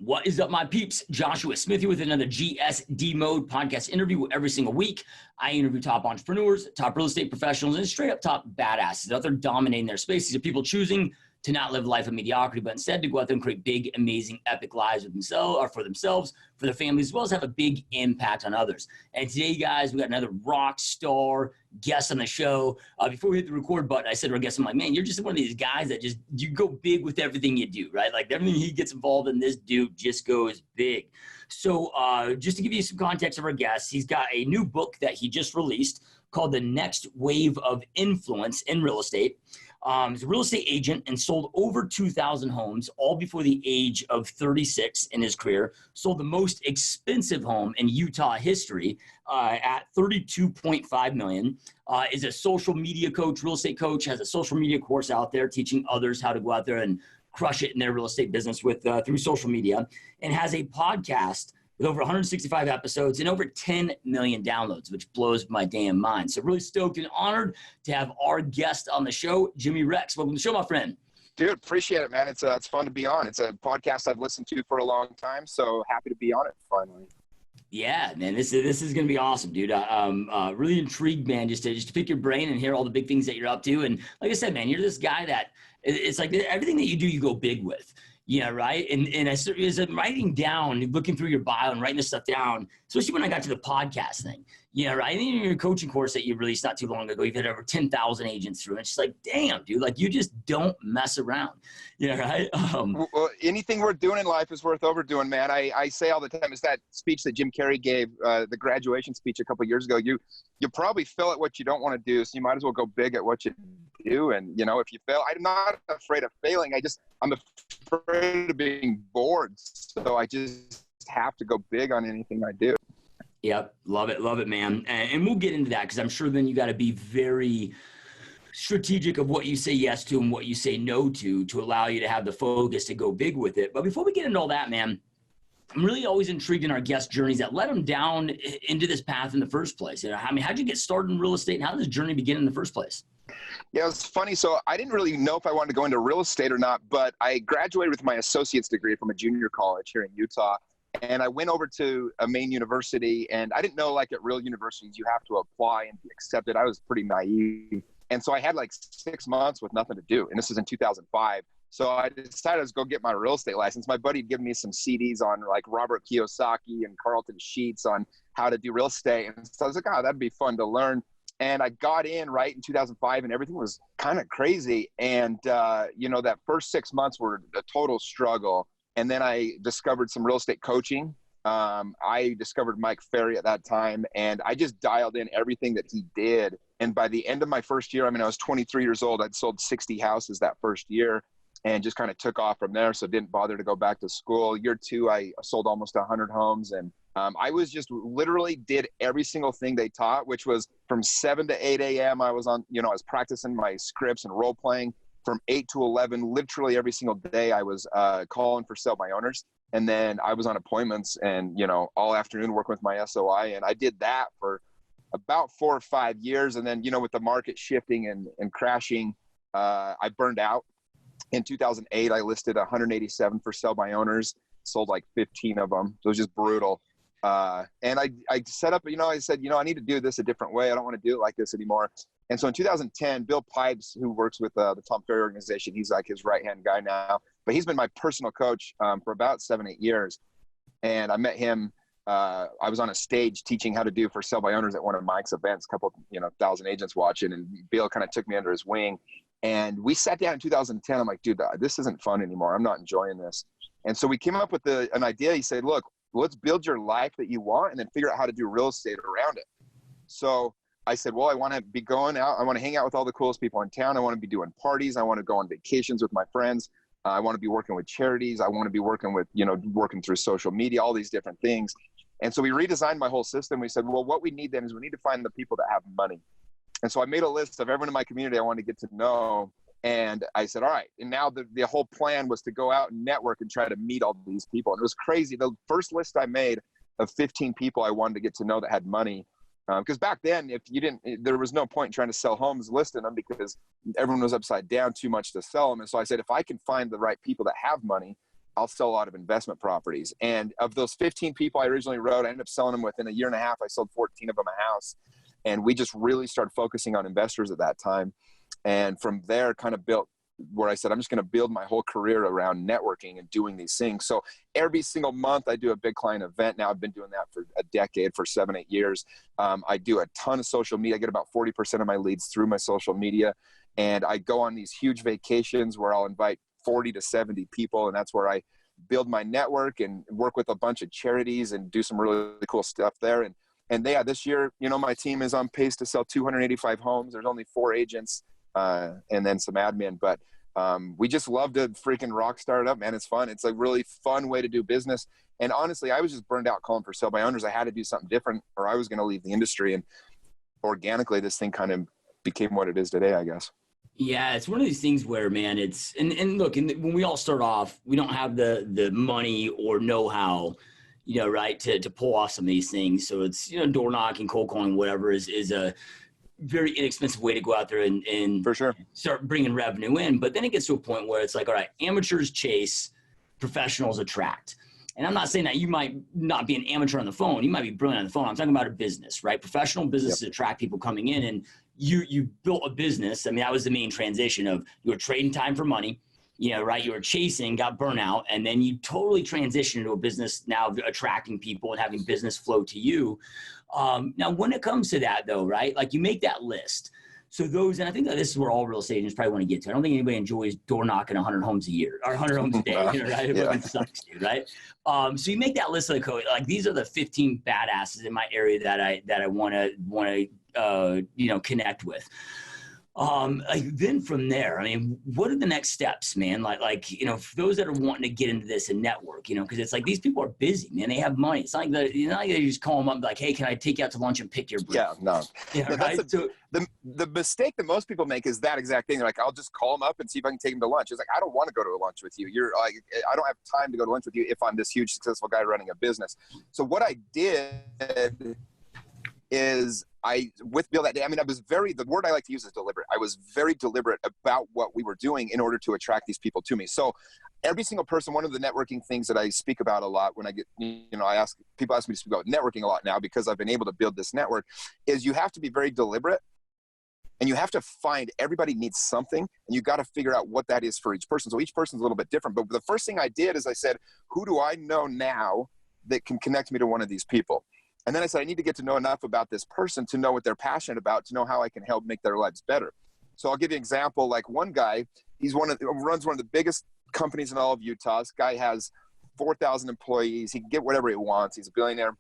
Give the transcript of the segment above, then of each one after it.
What is up, my peeps? Joshua Smith here with another GSD Mode podcast interview every single week. I interview top entrepreneurs, top real estate professionals, and straight up top badasses out there dominating their space. These are people choosing to not live a life of mediocrity, but instead to go out there and create big, amazing, epic lives with themselves, or for themselves, for their families, as well as have a big impact on others. And today, guys, we got another rock star guest on the show. Before we hit the record button, I said to our guest, I'm like, man, you're just one of these guys that just, you go big with everything you do, right? Like everything he gets involved in, this dude just goes big. So just to give you some context of our guest, he's got a new book that he just released called The Next Wave of Influence in Real Estate. He's a real estate agent and sold over 2,000 homes, all before the age of 36 in his career. Sold the most expensive home in Utah history at $32.5 million. Is a social media coach, real estate coach, has a social media course out there teaching others how to go out there and crush it in their real estate business with through social media, and has a podcast with over 165 episodes and over 10 million downloads, which blows my damn mind. So really stoked and honored to have our guest on the show, Jimmy Rex. Welcome to the show, my friend. Dude, appreciate it, man. It's fun to be on. It's a podcast I've listened to for a long time, so happy to be on it finally. Yeah, man, this is going to be awesome, dude. Really intrigued, man, just to pick your brain and hear all the big things that you're up to. And like I said, man, you're this guy that it's like everything that you do, you go big with. Yeah, right. And as I'm writing down, looking through your bio and writing this stuff down, especially when I got to the podcast thing. Yeah, right. And in your coaching course that you released not too long ago, you've had over 10,000 agents through. And it's just like, damn, dude, like you just don't mess around. Yeah, right. Well, anything worth doing in life is worth overdoing, man. I say all the time, it's that speech that Jim Carrey gave, the graduation speech a couple of years ago. You probably fail at what you don't want to do, so you might as well go big at what you do. And, you know, if you fail, I'm not afraid of failing. I'm afraid of being bored. So I just have to go big on anything I do. Yep. Love it, man. And we'll get into that because I'm sure then you got to be very strategic of what you say yes to and what you say no to allow you to have the focus to go big with it. But before we get into all that, man, I'm really always intrigued in our guest journeys that led them down into this path in the first place. You know, I mean, how'd you get started in real estate and how did this journey begin in the first place? Yeah, it's funny. So I didn't really know if I wanted to go into real estate or not, but I graduated with my associate's degree from a junior college here in Utah. And I went over to a main university, and I didn't know, like at real universities, you have to apply and be accepted. I was pretty naive. And so I had like 6 months with nothing to do. And this is in 2005. So I decided I was go get my real estate license. My buddy had given me some CDs on like Robert Kiyosaki and Carlton Sheets on how to do real estate. And so I was like, oh, that'd be fun to learn. And I got in right in 2005 and everything was kind of crazy. And, you know, that first 6 months were a total struggle. And then I discovered some real estate coaching. I discovered Mike Ferry at that time, and I just dialed in everything that he did. And by the end of my first year, I mean, I was 23 years old. I'd sold 60 houses that first year and just kind of took off from there. So didn't bother to go back to school. Year two, I sold almost 100 homes. And I was just literally did every single thing they taught, which was from 7 to 8 a.m. I was on, you know, I was practicing my scripts and role playing. From 8 to 11, literally every single day, I was calling for sell by owners. And then I was on appointments and, you know, all afternoon working with my SOI. And I did that for about 4 or 5 years. And then, you know, with the market shifting and crashing, I burned out. In 2008, I listed 187 for sell by owners, sold like 15 of them. So it was just brutal. And I set up, you know, I said, you know, I need to do this a different way. I don't want to do it like this anymore. And so in 2010, Bill Pipes, who works with the Tom Ferry organization, he's like his right-hand guy now, but he's been my personal coach for about 7-8 years. And I met him, I was on a stage teaching how to do for sell by owners at one of Mike's events, a couple, you know, 1,000 agents watching, and Bill kind of took me under his wing. And we sat down in 2010. I'm like, dude, this isn't fun anymore. I'm not enjoying this. And so we came up with an idea. He said, look, let's build your life that you want and then figure out how to do real estate around it. So I said, well, I want to be going out. I want to hang out with all the coolest people in town. I want to be doing parties. I want to go on vacations with my friends. I want to be working with charities. I want to be working with, you know, working through social media, all these different things. And so we redesigned my whole system. We said, well, what we need then is we need to find the people that have money. And so I made a list of everyone in my community I wanted to get to know. And I said, all right. And now the whole plan was to go out and network and try to meet all these people. And it was crazy. The first list I made of 15 people I wanted to get to know that had money. Because back then, there was no point in trying to sell homes listing them because everyone was upside down, too much to sell them. And so I said, if I can find the right people that have money, I'll sell a lot of investment properties. And of those 15 people I originally wrote, I ended up selling them within a year and a half. I sold 14 of them a house. And we just really started focusing on investors at that time. And from there kind of built where I said, I'm just going to build my whole career around networking and doing these things. So every single month I do a big client event. Now I've been doing that for a decade, for 7-8 years. I do a ton of social media. I get about 40% of my leads through my social media. And I go on these huge vacations where I'll invite 40 to 70 people. And that's where I build my network and work with a bunch of charities and do some really cool stuff there. And yeah, this year, you know, my team is on pace to sell 285 homes. There's only 4 agents and then some admin, but we just love to freaking rock start it up, man. It's fun. It's a really fun way to do business. And honestly, I was just burned out calling for sale by owners. I had to do something different or I was going to leave the industry. And organically, this thing kind of became what it is today, I guess. Yeah, it's one of these things where, man, it's and look, when we all start off, we don't have the money or know-how, you know, right, to pull off some of these things. So it's, you know, door knocking, cold calling, whatever is a very inexpensive way to go out there and for sure start bringing revenue in. But then it gets to a point where it's like, all right, amateurs chase, professionals attract. And I'm not saying that you might not be an amateur on the phone. You might be brilliant on the phone. I'm talking about a business, right? Professional businesses attract people coming in, and you built a business. I mean, that was the main transition of you were trading time for money, you know, right? You were chasing, got burnout, and then you totally transitioned into a business now of attracting people and having business flow to you. Now, when it comes to that though, right? Like you make that list. So those, and I think that this is where all real estate agents probably want to get to. I don't think anybody enjoys door knocking 100 homes a year or 100 homes a day, you know, right? It fucking sucks, dude, right? So you make that list of like these are the 15 badasses in my area that I want to you know, connect with. Like then from there, I mean, what are the next steps, man? Like, you know, for those that are wanting to get into this and network, you know, because it's like these people are busy, man. They have money. It's not like that. You know, you just call them up and be like, hey, can I take you out to lunch and pick your brain? Yeah, no. Yeah, Yeah, right. So the mistake that most people make is that exact thing. They're like, I'll just call them up and see if I can take them to lunch. It's like, I don't want to go to a lunch with you. You're like, I don't have time to go to lunch with you if I'm this huge successful guy running a business. So what I did is with Bill that day, I mean, the word I like to use is deliberate. I was very deliberate about what we were doing in order to attract these people to me. So every single person, one of the networking things that I speak about a lot when I get, you know, people ask me to speak about networking a lot now because I've been able to build this network, is you have to be very deliberate and you have to find everybody needs something and you got to figure out what that is for each person. So each person's a little bit different. But the first thing I did is I said, who do I know now that can connect me to one of these people? And then I said, I need to get to know enough about this person to know what they're passionate about, to know how I can help make their lives better. So I'll give you an example. Like one guy, runs one of the biggest companies in all of Utah. This guy has 4,000 employees. He can get whatever he wants. He's a billionaire.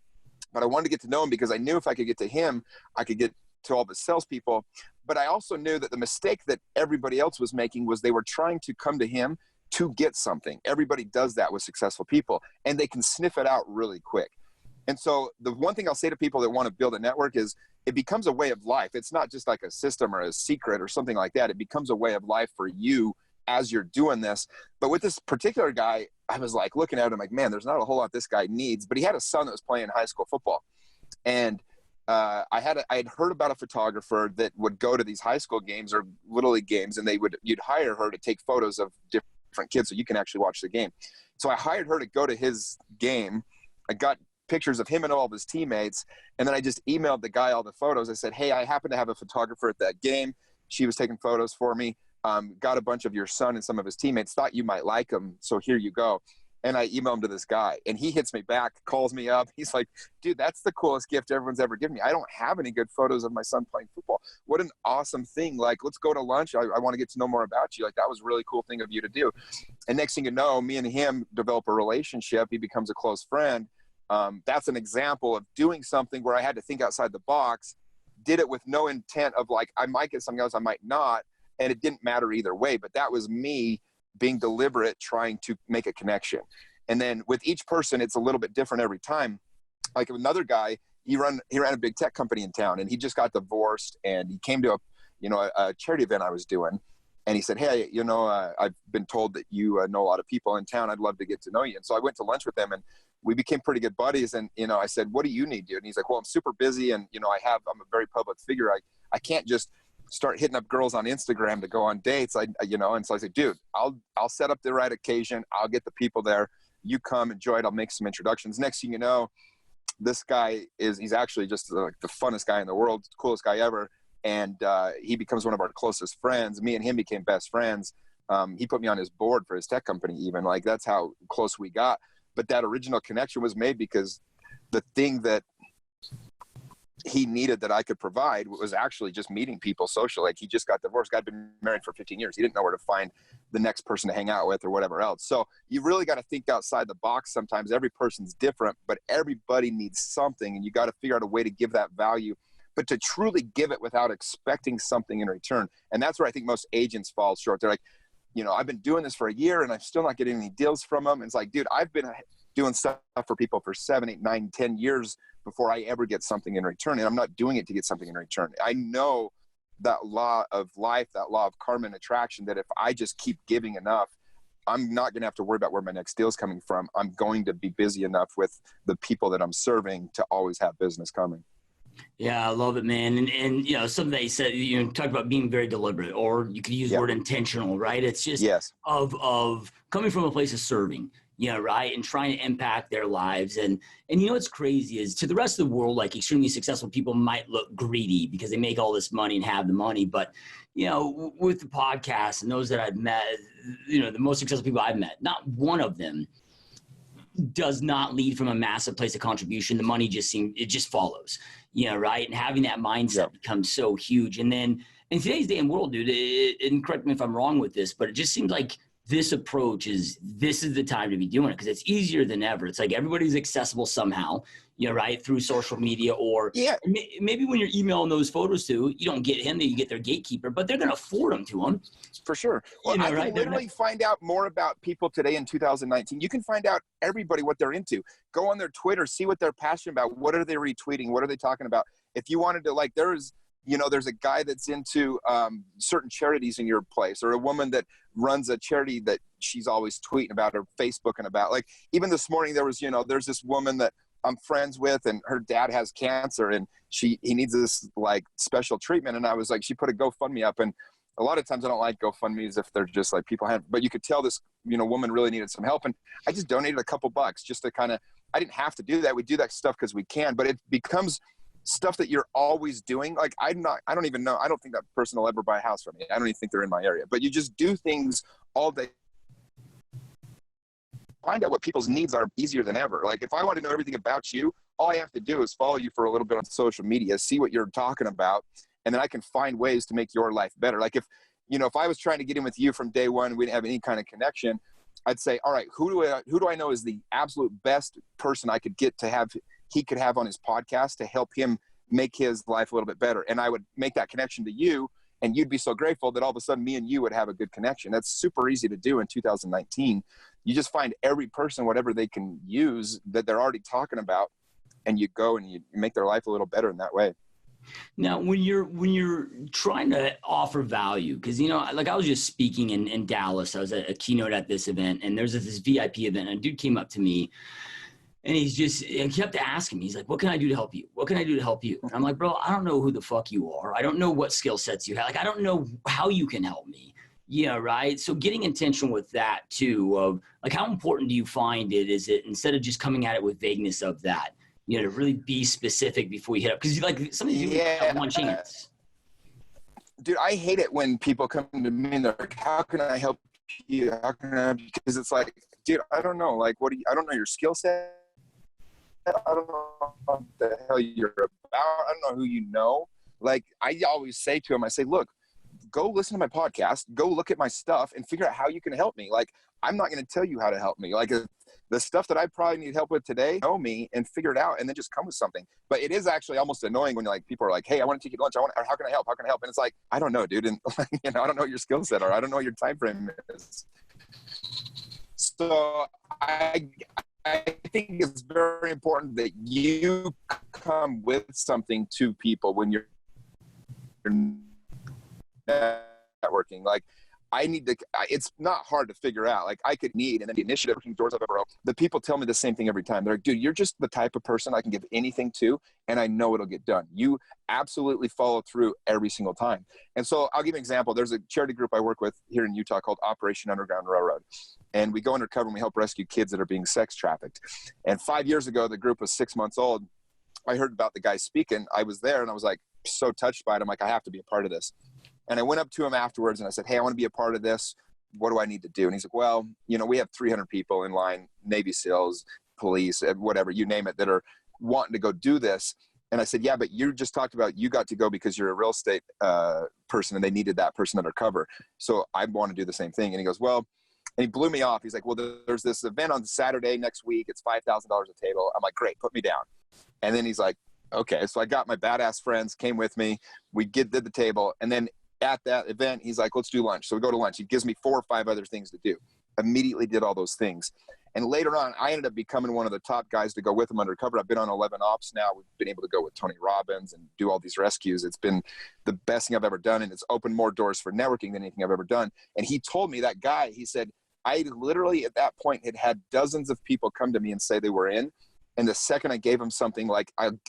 But I wanted to get to know him because I knew if I could get to him, I could get to all the salespeople. But I also knew that the mistake that everybody else was making was they were trying to come to him to get something. Everybody does that with successful people, and they can sniff it out really quick. And so the one thing I'll say to people that want to build a network is it becomes a way of life. It's not just like a system or a secret or something like that. It becomes a way of life for you as you're doing this. But with this particular guy, I was like looking at him like, man, there's not a whole lot this guy needs. But he had a son that was playing high school football. And I had heard about a photographer that would go to these high school games or little league games, and you'd hire her to take photos of different kids so you can actually watch the game. So I hired her to go to his game. I got pictures of him and all of his teammates. And then I just emailed the guy all the photos. I said, hey, I happen to have a photographer at that game. She was taking photos for me. Got a bunch of your son and some of his teammates, thought you might like him. So here you go. And I emailed him to this guy, and he hits me back, calls me up. He's like, dude, that's the coolest gift everyone's ever given me. I don't have any good photos of my son playing football. What an awesome thing. Like, let's go to lunch. I want to get to know more about you. Like, that was a really cool thing of you to do. And next thing you know, me and him develop a relationship. He becomes a close friend. That's an example of doing something where I had to think outside the box, did it with no intent of like, I might get something else, I might not. And it didn't matter either way, but that was me being deliberate, trying to make a connection. And then with each person, it's a little bit different every time. Like another guy, he ran a big tech company in town, and he just got divorced, and he came to a charity event I was doing. And he said, hey, I've been told that you know a lot of people in town. I'd love to get to know you. And so I went to lunch with him, and we became pretty good buddies. And, I said, what do you need, dude? And he's like, well, I'm super busy. And, I'm a very public figure. I can't just start hitting up girls on Instagram to go on dates. And so I said, dude, I'll set up the right occasion. I'll get the people there. You come, enjoy it. I'll make some introductions. Next thing you know, this guy he's actually just like the funnest guy in the world, coolest guy ever. And he becomes one of our closest friends. Me and him became best friends. He put me on his board for his tech company even. Like, that's how close we got. But that original connection was made because the thing that he needed that I could provide was actually just meeting people socially. Like, he just got divorced. Guy had been married for 15 years. He didn't know where to find the next person to hang out with or whatever else. So you really got to think outside the box. Sometimes every person's different, but everybody needs something, and you got to figure out a way to give that value, but to truly give it without expecting something in return. And that's where I think most agents fall short. They're like, I've been doing this for a year and I'm still not getting any deals from them. And it's like, dude, I've been doing stuff for people for 7, 8, 9, 10 years before I ever get something in return. And I'm not doing it to get something in return. I know that law of life, that law of karma and attraction, that if I just keep giving enough, I'm not going to have to worry about where my next deal is coming from. I'm going to be busy enough with the people that I'm serving to always have business coming. Yeah, I love it, man. And something that you said, talk about being very deliberate, or you could use the word intentional, right? It's just of coming from a place of serving, right? And trying to impact their lives. And what's crazy is, to the rest of the world, like, extremely successful people might look greedy because they make all this money and have the money. But, with the podcast and those that I've met, the most successful people I've met, not one of them does not lead from a massive place of contribution. The money just follows, right? And having that mindset becomes so huge. And then in today's day and world, dude, and correct me if I'm wrong with this, but it just seems like this approach is the time to be doing it, because it's easier than ever. It's like everybody's accessible somehow, right? Through social media, or maybe when you're emailing those photos to, you don't get him, you get their gatekeeper, but they're going to forward them to them. For sure. Well, I can literally find out more about people today in 2019. You can find out everybody what they're into. Go on their Twitter, see what they're passionate about. What are they retweeting? What are they talking about? If you wanted to, like, there's a guy that's into certain charities in your place, or a woman that runs a charity that she's always tweeting about or Facebooking about. Like, even this morning, there's this woman that I'm friends with, and her dad has cancer, and he needs this like special treatment. And I was like, she put a GoFundMe up, and a lot of times I don't like GoFundMes if they're just like people have, but you could tell this, woman really needed some help. And I just donated a couple bucks just to I didn't have to do that. We do that stuff because we can, but it becomes stuff that you're always doing. Like, I don't even know. I don't think that person will ever buy a house from me. I don't even think they're in my area, but you just do things all day. Find out what people's needs are easier than ever. Like, if I want to know everything about you, all I have to do is follow you for a little bit on social media, see what you're talking about, and then I can find ways to make your life better. Like, if I was trying to get in with you from day one, we didn't have any kind of connection, I'd say, all right, who do I know is the absolute best person I could get to have, he could have on his podcast to help him make his life a little bit better. And I would make that connection to you, and you'd be so grateful that all of a sudden me and you would have a good connection. That's super easy to do in 2019. You just find every person, whatever they can use that they're already talking about, and you go and you make their life a little better in that way. Now, when you're trying to offer value, because, like, I was just speaking in Dallas. I was at a keynote at this event, and there's this VIP event, and a dude came up to me, and he kept asking me, he's like, what can I do to help you? What can I do to help you? And I'm like, bro, I don't know who the fuck you are. I don't know what skill sets you have. Like, I don't know how you can help me. Yeah, right. So getting intentional with that too, of like, how important do you find it? Is it, instead of just coming at it with vagueness of that, to really be specific before you hit up? Because like, some of you have one chance. Dude, I hate it when people come to me and they're like, how can I help you? How can I help you? Because it's like, dude, I don't know. Like, I don't know your skill set. I don't know what the hell you're about. I don't know who you know. Like, I always say to them, I say, look, go listen to my podcast, go look at my stuff and figure out how you can help me. Like, I'm not going to tell you how to help me. Like, the stuff that I probably need help with today, know me and figure it out, and then just come with something. But it is actually almost annoying when people are like, hey, I want to take you to lunch. Or how can I help? How can I help? And it's like, I don't know, dude. And I don't know what your skill set are. I don't know what your time frame is. So I think it's very important that you come with something to people when you're networking. Like, it's not hard to figure out. Like I could need, and then the initiative, doors I've ever opened. The people tell me the same thing every time. They're like, dude, you're just the type of person I can give anything to, and I know it'll get done. You absolutely follow through every single time. And so I'll give you an example. There's a charity group I work with here in Utah called Operation Underground Railroad. And we go undercover and we help rescue kids that are being sex trafficked. And 5 years ago, the group was 6 months old. I heard about the guy speaking. I was there and I was like so touched by it. I'm like, I have to be a part of this. And I went up to him afterwards and I said, hey, I want to be a part of this. What do I need to do? And he's like, well, we have 300 people in line, Navy SEALs, police, whatever, you name it, that are wanting to go do this. And I said, yeah, but you just talked about you got to go because you're a real estate person and they needed that person undercover. So I want to do the same thing. And he goes, well, and he blew me off. He's like, well, there's this event on Saturday next week. It's $5,000 a table. I'm like, great, put me down. And then he's like, okay. So I got my badass friends, came with me. We did the table. And then at that event, he's like, let's do lunch. So we go to lunch. He gives me 4 or 5 other things to do. Immediately did all those things. And later on, I ended up becoming one of the top guys to go with him undercover. I've been on 11 ops now. We've been able to go with Tony Robbins and do all these rescues. It's been the best thing I've ever done. And it's opened more doors for networking than anything I've ever done. And he told me, that guy, he said, I literally at that point had dozens of people come to me and say they were in. And the second I gave him something,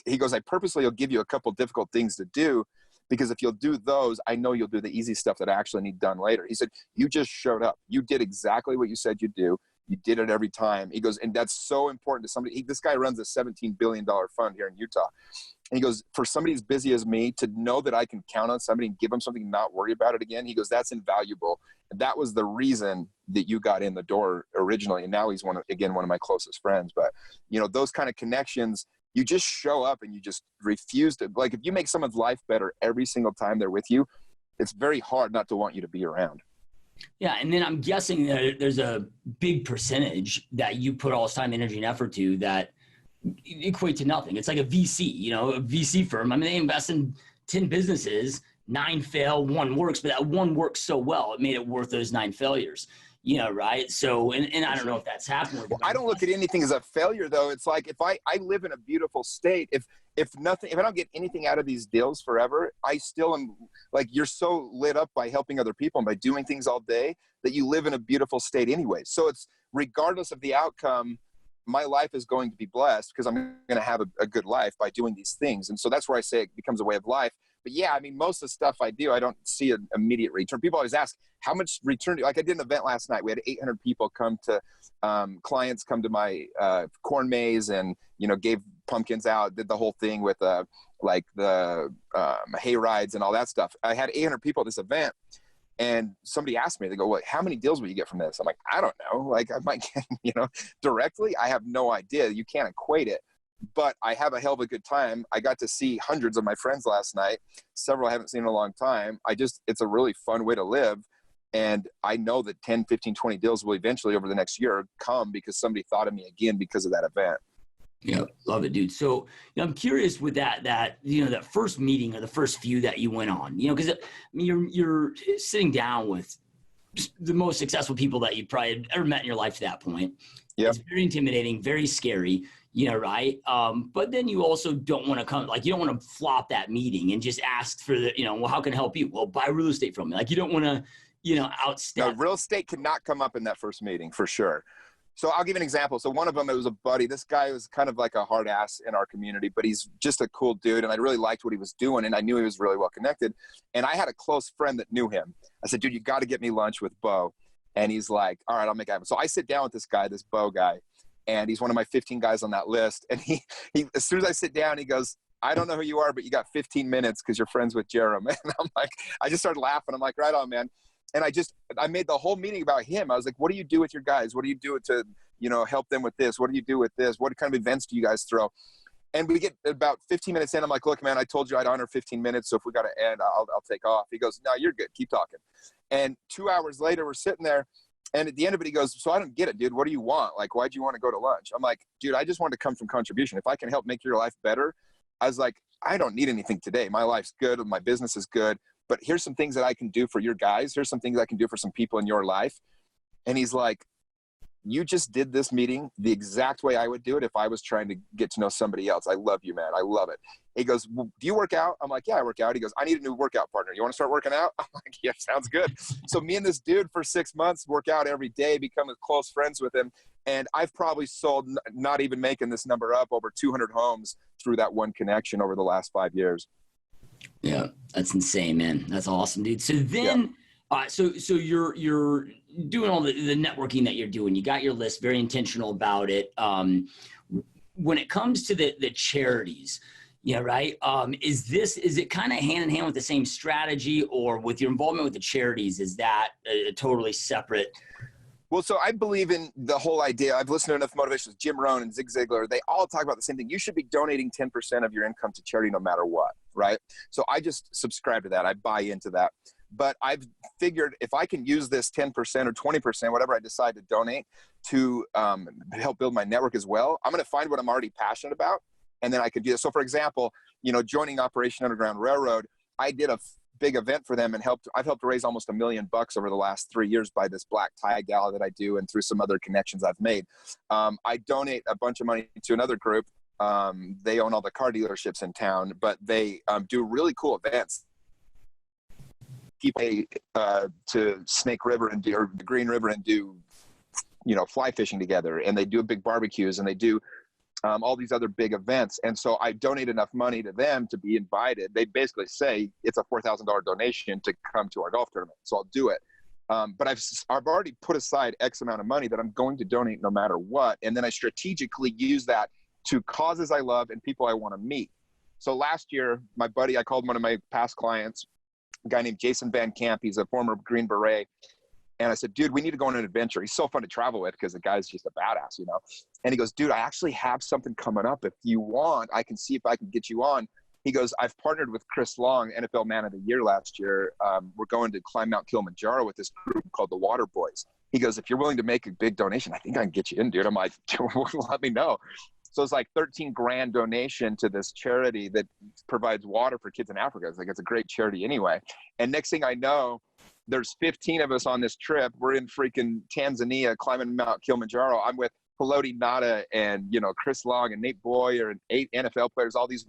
he goes, I purposely will give you a couple difficult things to do, because if you'll do those, I know you'll do the easy stuff that I actually need done later. He said, you just showed up. You did exactly what you said you'd do. You did it every time. He goes, and that's so important to somebody. This guy runs a $17 billion fund here in Utah. And he goes, for somebody as busy as me to know that I can count on somebody and give them something and not worry about it again. He goes, that's invaluable. And that was the reason that you got in the door originally. And now he's one of my closest friends. But those kind of connections, you just show up and you just refuse to, like, if you make someone's life better every single time they're with you, it's very hard not to want you to be around. Yeah. And then I'm guessing that there's a big percentage that you put all this time, energy, and effort to that equate to nothing. It's like a VC, a VC firm. I mean, they invest in 10 businesses, 9 fail, 1 works, but that 1 works so well, it made it worth those 9 failures. Right. So, and I don't know if that's happened. Well, I don't look at anything as a failure though. It's like, if I live in a beautiful state, if I don't get anything out of these deals forever, I still am like, you're so lit up by helping other people and by doing things all day that you live in a beautiful state anyway. So it's regardless of the outcome, my life is going to be blessed because I'm going to have a good life by doing these things. And so that's where I say it becomes a way of life. But yeah, I mean, most of the stuff I do, I don't see an immediate return. People always ask, how much return? Like I did an event last night. We had 800 people come to, clients come to my corn maze and, gave pumpkins out, did the whole thing with the hay rides and all that stuff. I had 800 people at this event. And somebody asked me, they go, well, how many deals will you get from this? I'm like, I don't know. Like I might get, directly. I have no idea. You can't equate it. But I have a hell of a good time. I got to see hundreds of my friends last night, several I haven't seen in a long time. It's a really fun way to live. And I know that 10, 15, 20 deals will eventually over the next year come because somebody thought of me again because of that event. Yeah, love it, dude. So I'm curious with that first meeting or the first few that you went on, because you're sitting down with the most successful people that you probably had ever met in your life to that point. Yep. It's very intimidating, very scary, right? But then you also don't want to come, like, you don't want to flop that meeting and just ask for well, how can I help you? Well, buy real estate from me. Like, you don't want to, outstep. No, real estate cannot come up in that first meeting for sure. So I'll give you an example. So one of them, it was a buddy. This guy was kind of like a hard ass in our community, but he's just a cool dude. And I really liked what he was doing. And I knew he was really well connected. And I had a close friend that knew him. I said, dude, you got to get me lunch with Bo. And he's like, all right, I'll make it happen. So I sit down with this guy, this Bo guy, and he's one of my 15 guys on that list. And he as soon as I sit down, he goes, I don't know who you are, but you got 15 minutes because you're friends with Jerem. And I'm like, I just started laughing. I'm like, right on, man. And I made the whole meeting about him. I was like, what do you do with your guys? What do you do to, help them with this? What do you do with this? What kind of events do you guys throw? And we get about 15 minutes in. I'm like, look, man, I told you I'd honor 15 minutes. So if we got to end, I'll take off. He goes, no, you're good. Keep talking. And 2 hours later, we're sitting there. And at the end of it, he goes, so I don't get it, dude. What do you want? Like, why'd you want to go to lunch? I'm like, dude, I just wanted to come from contribution. If I can help make your life better, I was like, I don't need anything today. My life's good. My business is good. But here's some things that I can do for your guys. Here's some things I can do for some people in your life. And he's like, you just did this meeting the exact way I would do it if I was trying to get to know somebody else. I love you, man. I love it. He goes, well, do you work out? I'm like, yeah, I work out. He goes, I need a new workout partner. You want to start working out? I'm like, yeah, sounds good. So me and this dude for 6 months work out every day, become close friends with him. And I've probably sold, not even making this number up, over 200 homes through that one connection over the last 5 years. Yeah, that's insane, man. That's awesome, dude. So then, so you're doing all the networking that you're doing. You got your list, very intentional about it. When it comes to the charities, yeah, right. Is it kind of hand in hand with the same strategy, or with your involvement with the charities, is that a totally separate? Well, so I believe in the whole idea. I've listened to enough motivations, Jim Rohn and Zig Ziglar. They all talk about the same thing. You should be donating 10% of your income to charity no matter what, right? So I just subscribe to that. I buy into that. But I've figured if I can use this 10% or 20%, whatever I decide to donate, to help build my network as well, I'm going to find what I'm already passionate about, and then I can do this. So, for example, joining Operation Underground Railroad, I did a big event for them and I've helped raise almost $1 million over the last 3 years by this black tie gala that I do, and through some other connections I've made. I donate a bunch of money to another group. They own all the car dealerships in town, but they do really cool events. People to Snake River or the Green River and do, fly fishing together, and they do big barbecues, and they do all these other big events. And so I donate enough money to them to be invited. They basically say it's a $4,000 donation to come to our golf tournament. So I'll do it. But I've already put aside X amount of money that I'm going to donate no matter what. And then I strategically use that to causes I love and people I want to meet. So last year, my buddy, I called one of my past clients, a guy named Jason Van Camp. He's a former Green Beret. And I said, dude, we need to go on an adventure. He's so fun to travel with because the guy's just a badass, And he goes, dude, I actually have something coming up. If you want, I can see if I can get you on. He goes, I've partnered with Chris Long, NFL Man of the Year last year. We're going to climb Mount Kilimanjaro with this group called the Water Boys. He goes, if you're willing to make a big donation, I think I can get you in, dude. I'm like, let me know. So it's like 13 grand donation to this charity that provides water for kids in Africa. It's like, it's a great charity anyway. And next thing I know, there's 15 of us on this trip. We're in freaking Tanzania climbing Mount Kilimanjaro. I'm with Peloti Nada and, Chris Long and Nate Boyer and 8 NFL players, all these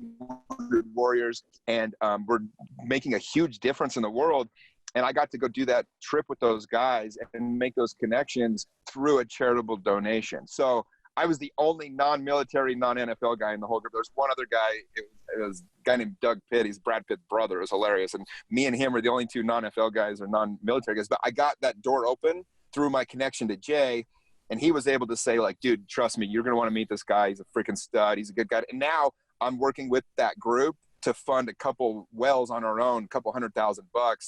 warriors. And we're making a huge difference in the world. And I got to go do that trip with those guys and make those connections through a charitable donation. So I was the only non-military, non-NFL guy in the whole group. There's one other guy. It was a guy named Doug Pitt. He's Brad Pitt's brother. It was hilarious. And me and him are the only two non-NFL guys or non-military guys. But I got that door open through my connection to Jay. And he was able to say, like, dude, trust me, you're going to want to meet this guy. He's a freaking stud. He's a good guy. And now I'm working with that group to fund a couple wells on our own, a couple $100,000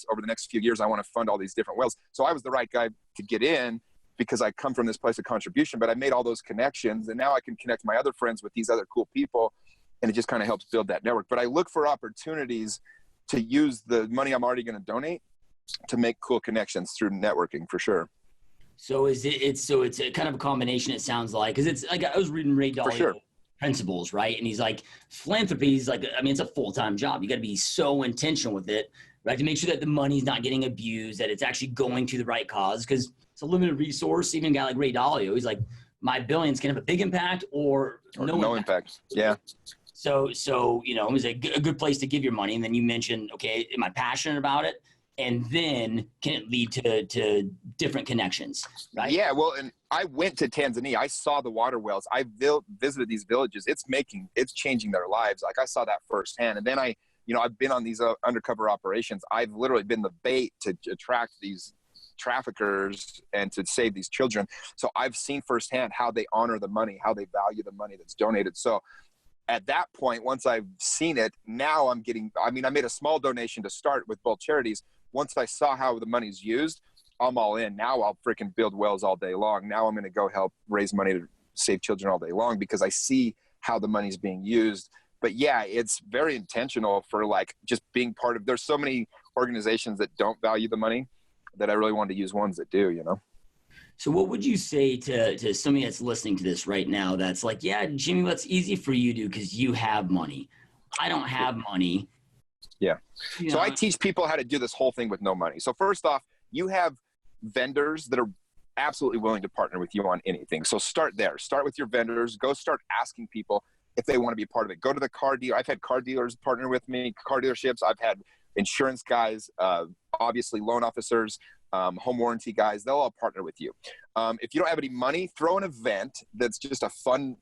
over the next few years. I want to fund all these different wells. So I was the right guy to get in, because I come from this place of contribution, but I made all those connections, and now I can connect my other friends with these other cool people, and it just kind of helps build that network. But I look for opportunities to use the money I'm already going to donate to make cool connections through networking, for sure. So it's a kind of a combination, it sounds like, because it's like, I was reading Ray Dalio Principles, right? And he's like, philanthropy is like, it's a full-time job. You got to be so intentional with it, right? To make sure that the money's not getting abused, that it's actually going to the right cause, because it's a limited resource. Even a guy like Ray Dalio, he's like, my billions can have a big impact or no impact. Yeah. So it was a good place to give your money. And then you mentioned, okay, am I passionate about it? And then can it lead to different connections, right? Yeah, well, and I went to Tanzania. I saw the water wells. I visited these villages. It's changing their lives. Like, I saw that firsthand. And then I've been on these undercover operations. I've literally been the bait to attract these traffickers and to save these children. So I've seen firsthand how they honor the money, how they value the money that's donated. So at that point, once I've seen it, now I made a small donation to start with both charities. Once I saw how the money's used, I'm all in. Now I'll freaking build wells all day long. Now I'm going to go help raise money to save children all day long, because I see how the money's being used. But yeah, it's very intentional for like just being part of, there's so many organizations that don't value the money that I really wanted to use ones that do, So what would you say to somebody that's listening to this right now that's like, yeah, Jimmy, that's easy for you to do because you have money. I don't have money. Yeah. So I teach people how to do this whole thing with no money. So first off, you have vendors that are absolutely willing to partner with you on anything. So start there. Start with your vendors. Go start asking people if they want to be a part of it. Go to the car dealer. I've had car dealers partner with me, car dealerships. I've had insurance guys, obviously loan officers, home warranty guys. They'll all partner with you. If you don't have any money, throw an event that's just a fun,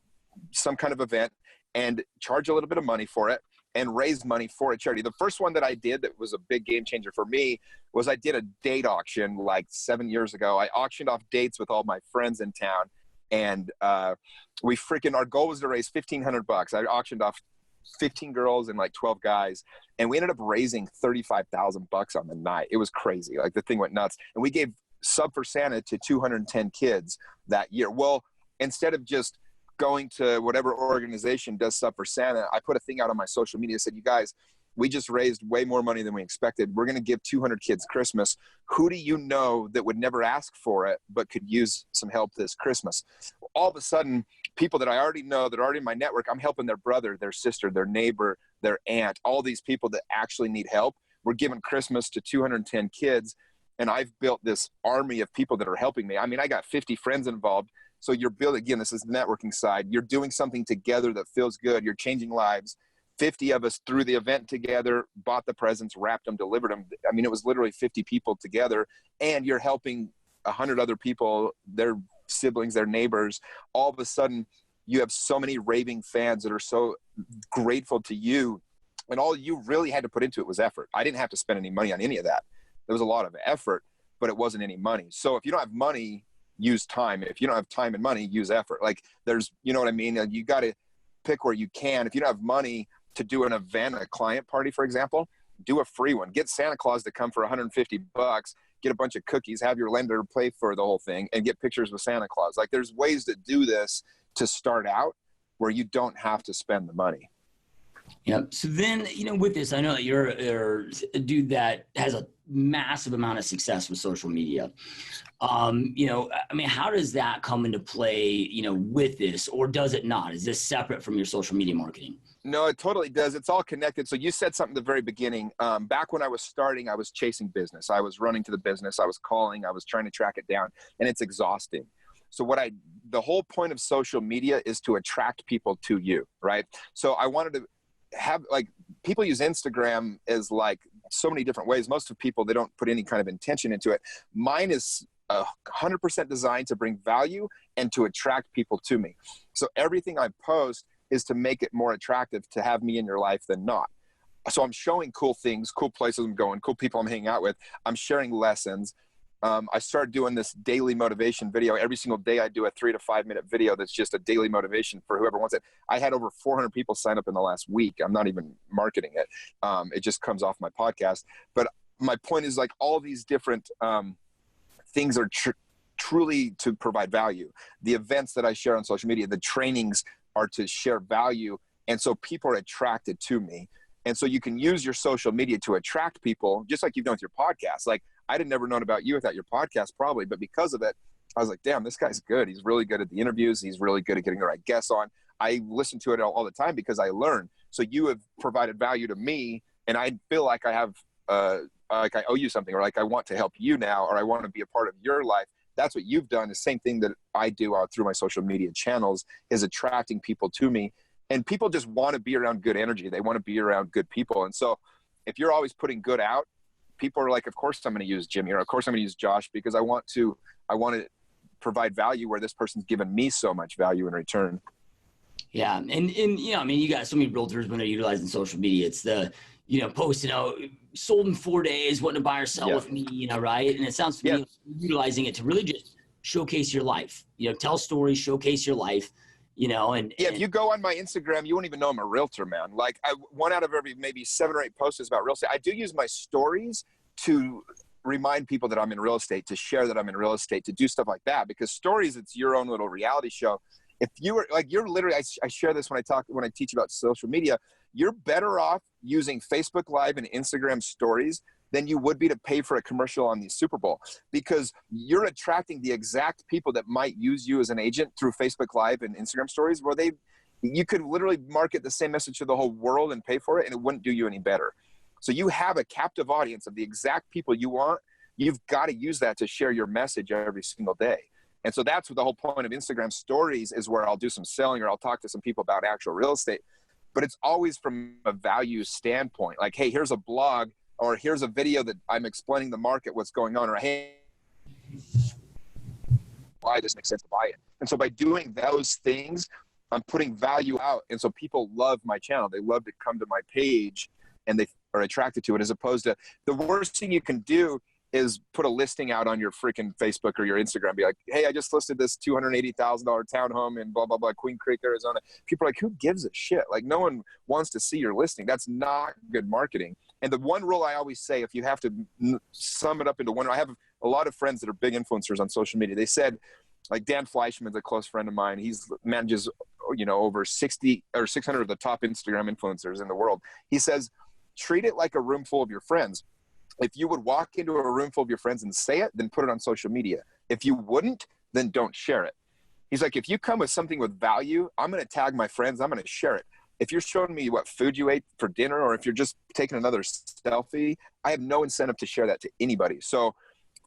some kind of event, and charge a little bit of money for it and raise money for a charity. The first one that I did that was a big game changer for me was I did a date auction like 7 years ago. I auctioned off dates with all my friends in town. And our goal was to raise $1,500. I auctioned off 15 girls and like 12 guys. And we ended up raising $35,000 on the night. It was crazy. Like the thing went nuts. And we gave Sub for Santa to 210 kids that year. Well, instead of just going to whatever organization does Sub for Santa, I put a thing out on my social media, said, you guys, we just raised way more money than we expected. We're going to give 200 kids Christmas. Who do you know that would never ask for it, but could use some help this Christmas? All of a sudden, people that I already know that are already in my network, I'm helping their brother, their sister, their neighbor, their aunt, all these people that actually need help. We're giving Christmas to 210 kids. And I've built this army of people that are helping me. I mean, I got 50 friends involved. So you're building, again, this is the networking side. You're doing something together that feels good. You're changing lives. 50 of us threw the event together, bought the presents, wrapped them, delivered them. I mean, it was literally 50 people together, and you're helping 100 other people, their siblings, their neighbors. All of a sudden, you have so many raving fans that are so grateful to you, and all you really had to put into it was effort. I didn't have to spend any money on any of that. There was a lot of effort, but it wasn't any money. So if you don't have money, use time. If you don't have time and money, use effort. Like there's, you know what I mean? You got to pick where you can. If you don't have money to do an event, a client party, for example, do a free one. Get Santa Claus to come for $150, get a bunch of cookies, have your lender pay for the whole thing, and get pictures with Santa Claus. Like there's ways to do this to start out where you don't have to spend the money. Yep. So then, with this, I know that you're a dude that has a massive amount of success with social media. I mean, how does that come into play, with this, or does it not? Is this separate from your social media marketing? No, it totally does. It's all connected. So you said something at the very beginning. Back when I was starting, I was chasing business. I was running to the business. I was calling. I was trying to track it down, and it's exhausting. So the whole point of social media is to attract people to you, right? So I wanted to have, like, people use Instagram as like so many different ways. Most of people, they don't put any kind of intention into it. Mine is 100% designed to bring value and to attract people to me. So everything I post is to make it more attractive to have me in your life than not. So I'm showing cool things, cool places I'm going, cool people I'm hanging out with. I'm sharing lessons. I started doing this daily motivation video. Every single day I do a 3 to 5 minute video that's just a daily motivation for whoever wants it. I had over 400 people sign up in the last week. I'm not even marketing it. It just comes off my podcast. But my point is, like, all these different things are truly to provide value. The events that I share on social media, the trainings are to share value. And so people are attracted to me. And so you can use your social media to attract people, just like you've done with your podcast. Like, I'd have never known about you without your podcast probably, but because of it, I was like, damn, this guy's good. He's really good at the interviews. He's really good at getting the right guests on. I listen to it all the time because I learn. So you have provided value to me, and I feel like I have, like I owe you something, or like I want to help you now, or I want to be a part of your life. That's what you've done. The same thing that I do through my social media channels is attracting people to me. And people just want to be around good energy. They want to be around good people. And so if you're always putting good out, people are like, of course I'm going to use Jimmy, or of course I'm going to use Josh, because I want to provide value where this person's given me so much value in return. Yeah. And I mean, you got so many realtors when they're utilizing social media. It's the, post, sold in 4 days, wanting to buy or sell with me, right? And it sounds to me utilizing it to really just showcase your life, tell stories, showcase your life. If you go on my Instagram, you won't even know I'm a realtor, man. Like, one out of every maybe 7 or 8 posts is about real estate. I do use my stories to remind people that I'm in real estate, to share that I'm in real estate, to do stuff like that, because stories, it's your own little reality show. If you were like, you're literally, I share this when I teach about social media, you're better off using Facebook Live and Instagram stories than you would be to pay for a commercial on the Super Bowl, because you're attracting the exact people that might use you as an agent through Facebook Live and Instagram stories, where you could literally market the same message to the whole world and pay for it, and it wouldn't do you any better. So you have a captive audience of the exact people you want you've got to use that to share your message every single day. And so that's what the whole point of Instagram stories is, where I'll do some selling or I'll talk to some people about actual real estate. But it's always from a value standpoint. Like, hey, here's a blog, or here's a video that I'm explaining the market, what's going on, or hey, why this makes sense to buy it. And so by doing those things, I'm putting value out. And so people love my channel. They love to come to my page and they are attracted to it, as opposed to the worst thing you can do is put a listing out on your freaking Facebook or your Instagram. Be like, hey, I just listed this $280,000 townhome in blah, blah, blah, Queen Creek, Arizona. People are like, who gives a shit? Like, no one wants to see your listing. That's not good marketing. And the one rule I always say, if you have to sum it up into one, I have a lot of friends that are big influencers on social media. They said, like Dan Fleischman's a close friend of mine. He's manages, over 60 or 600 of the top Instagram influencers in the world. He says, treat it like a room full of your friends. If you would walk into a room full of your friends and say it, then put it on social media. If you wouldn't, then don't share it. He's like, if you come with something with value, I'm going to tag my friends. I'm going to share it. If you're showing me what food you ate for dinner, or if you're just taking another selfie, I have no incentive to share that to anybody. So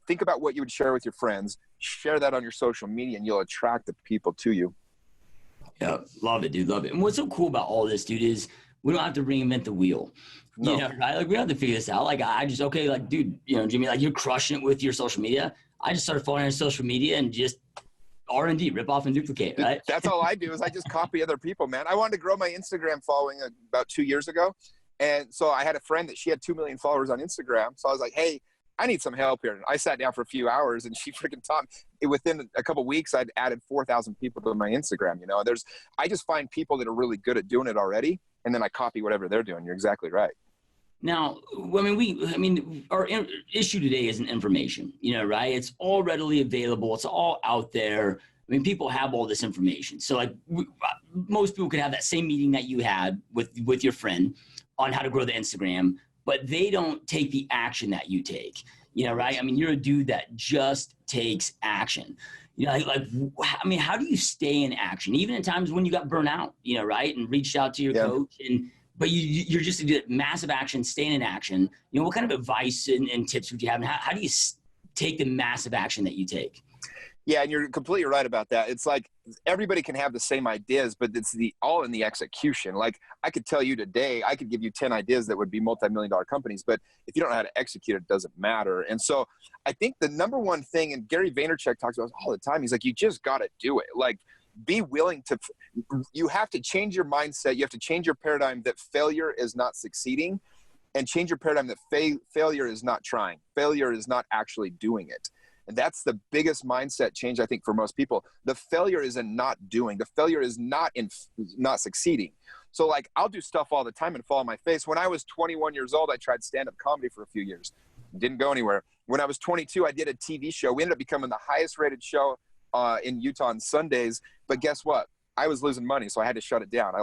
think about what you would share with your friends, share that on your social media, and you'll attract the people to you. Yeah, love it, dude. Love it. And what's so cool about all this, dude, is we don't have to reinvent the wheel. No. Right? Like, we don't have to figure this out. Like, I just, okay, like, dude, Jimmy, like, you're crushing it with your social media. I just started following on social media and just R&D, rip off and duplicate, right? That's all I do is I just copy other people, man. I wanted to grow my Instagram following about 2 years ago. And so I had a friend that she had 2 million followers on Instagram. So I was like, hey, I need some help here. And I sat down for a few hours and she freaking taught me. Within a couple of weeks, I'd added 4,000 people to my Instagram. I just find people that are really good at doing it already. And then I copy whatever they're doing. You're exactly right. Now, our issue today isn't information, right? It's all readily available. It's all out there. People have all this information. So like most people could have that same meeting that you had with your friend on how to grow the Instagram, but they don't take the action that you take, right? You're a dude that just takes action. How do you stay in action, even in times when you got burnt out, right? And reached out to your coach but you're just a massive action, staying in action. What kind of advice and tips would you have? And how do you take the massive action that you take? Yeah, and you're completely right about that. It's like everybody can have the same ideas, but it's all in the execution. Like I could tell you today, I could give you 10 ideas that would be multi-million-dollar companies, but if you don't know how to execute it, doesn't matter. And so I think the number one thing, and Gary Vaynerchuk talks about this all the time, he's like, you just got to do it. Like, be willing to, you have to change your mindset. You have to change your paradigm that failure is not succeeding, and change your paradigm that failure is not trying. Failure is not actually doing it. And that's the biggest mindset change, I think, for most people. The failure is in not doing. The failure is not in not succeeding. So like, I'll do stuff all the time and fall on my face. When I was 21 years old, I tried stand-up comedy for a few years. Didn't go anywhere. When I was 22, I did a TV show. We ended up becoming the highest rated show in Utah on Sundays. But guess what? I was losing money, so I had to shut it down.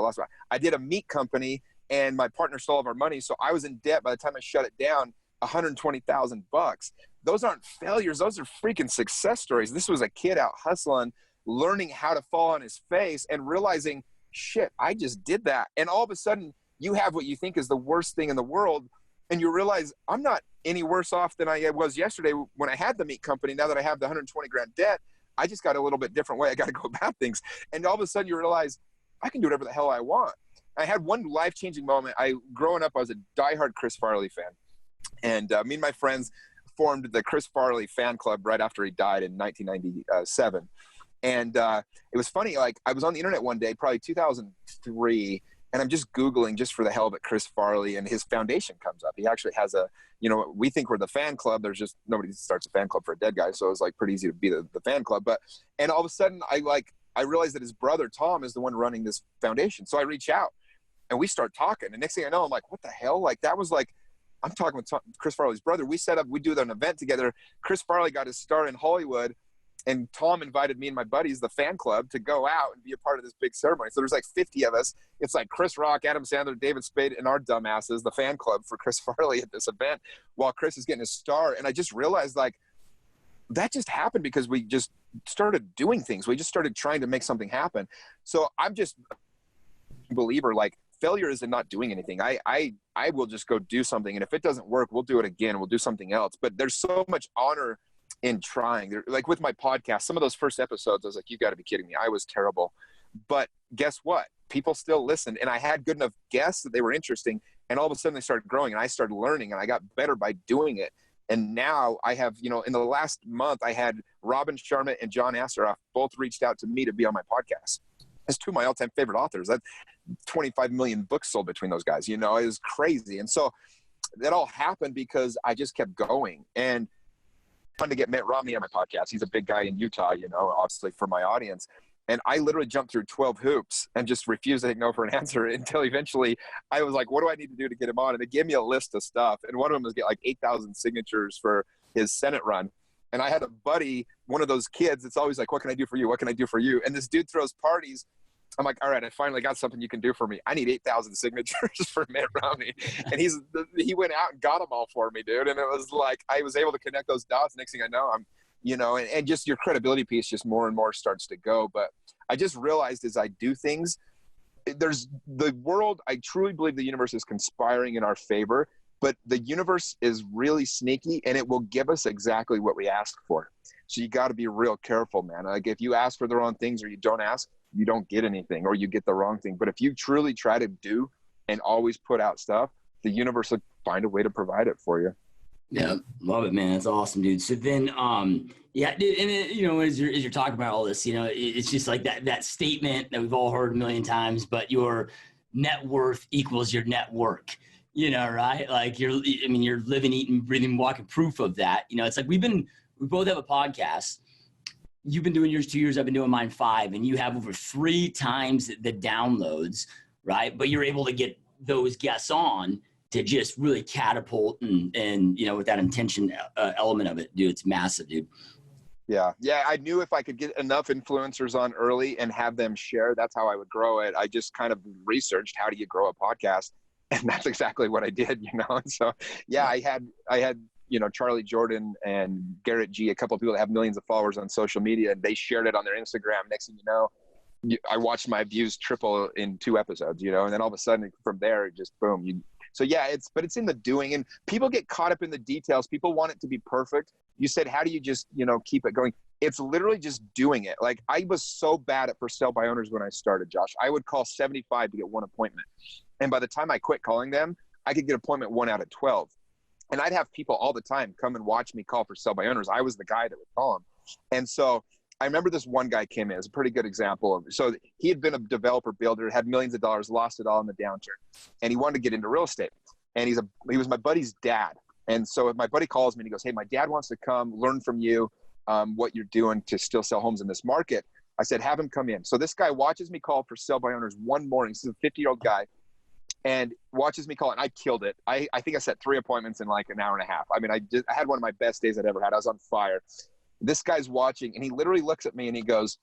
I did a meat company, and my partner stole all of our money, so I was in debt by the time I shut it down, $120,000. Those aren't failures. Those are freaking success stories. This was a kid out hustling, learning how to fall on his face and realizing, shit, I just did that. And all of a sudden, you have what you think is the worst thing in the world, and you realize I'm not any worse off than I was yesterday when I had the meat company. Now that I have the 120 grand debt, I just got a little bit different way I got to go about things. And all of a sudden you realize I can do whatever the hell I want. I had one life-changing moment. Growing up, I was a diehard Chris Farley fan. And me and my friends formed the Chris Farley fan club right after he died in 1997. And it was funny. Like, I was on the internet one day, probably 2003, and I'm just Googling just for the hell of it, Chris Farley, and his foundation comes up. He actually has we think we're the fan club. There's just nobody starts a fan club for a dead guy. So it was like pretty easy to be the fan club. And all of a sudden I realized that his brother, Tom, is the one running this foundation. So I reach out and we start talking. And next thing I know, I'm like, what the hell? Like, that was like, I'm talking with Chris Farley's brother. We do an event together. Chris Farley got his start in Hollywood, and Tom invited me and my buddies, the fan club, to go out and be a part of this big ceremony. So there's like 50 of us. It's like Chris Rock, Adam Sandler, David Spade, and our dumbasses, the fan club for Chris Farley at this event while Chris is getting his star. And I just realized, like, that just happened because we just started doing things. We just started trying to make something happen. So I'm just a believer, like, failure isn't not doing anything. I will just go do something. And if it doesn't work, we'll do it again. We'll do something else. But there's so much honor in trying. Like with my podcast, some of those first episodes, I was like, you got to be kidding me. I was terrible. But guess what? People still listened. And I had good enough guests that they were interesting. And all of a sudden they started growing and I started learning and I got better by doing it. And now I have, in the last month, I had Robin Sharma and John Asseroff both reached out to me to be on my podcast. It's two of my all-time favorite authors. That's 25 million books sold between those guys. It was crazy. And so that all happened because I just kept going. And fun to get Mitt Romney on my podcast. He's a big guy in Utah, obviously for my audience. And I literally jumped through 12 hoops and just refused to take no for an answer until eventually I was like, what do I need to do to get him on? And they gave me a list of stuff. And one of them was get like 8,000 signatures for his Senate run. And I had a buddy, one of those kids that's always like, what can I do for you? What can I do for you? And this dude throws parties. I'm like, all right, I finally got something you can do for me. I need 8,000 signatures for Mitt Romney. And he went out and got them all for me, dude. And it was like, I was able to connect those dots. Next thing I know, I'm, and just your credibility piece just more and more starts to go. But I just realized as I do things, there's the world, I truly believe the universe is conspiring in our favor, but the universe is really sneaky and it will give us exactly what we ask for. So you got to be real careful, man. Like if you ask for the wrong things or you don't ask, you don't get anything or you get the wrong thing. But if you truly try to do and always put out stuff, the universe will find a way to provide it for you. Yeah, love it, man. That's awesome, dude. So then, yeah, dude, and then, as you're talking about all this, it's just like that statement that we've all heard a million times, but your net worth equals your net work, right? Like you're living, eating, breathing, walking proof of that. It's like we both have a podcast. You've been doing yours 2 years. I've been doing mine 5, and you have over 3 times the downloads, right? But you're able to get those guests on to just really catapult and with that intention element of it, dude, it's massive, dude. Yeah. I knew if I could get enough influencers on early and have them share, that's how I would grow it. I just kind of researched how do you grow a podcast, and that's exactly what I did, And so, yeah, I had Charlie Jordan and Garrett G, a couple of people that have millions of followers on social media, and they shared it on their Instagram. Next thing you know, I watched my views triple in 2 episodes, and then all of a sudden from there, just boom. So yeah, it's in the doing, and people get caught up in the details. People want it to be perfect. You said, how do you just, keep it going? It's literally just doing it. Like I was so bad at for sale by owners when I started, Josh. I would call 75 to get 1 appointment. And by the time I quit calling them, I could get appointment 1 out of 12. And I'd have people all the time come and watch me call for sale by owners. I was the guy that would call them. And so I remember this one guy came in. It's a pretty good example of, so he had been a developer builder, had millions of dollars, lost it all in the downturn. And he wanted to get into real estate. And he was my buddy's dad. And so if my buddy calls me and he goes, hey, my dad wants to come learn from you what you're doing to still sell homes in this market. I said, have him come in. So this guy watches me call for sale by owners one morning. This is a 50-year-old guy. And watches me call, and I killed it. I think I set 3 appointments in like an hour and a half. I mean, I had one of my best days I'd ever had. I was on fire. This guy's watching, and he literally looks at me and he goes,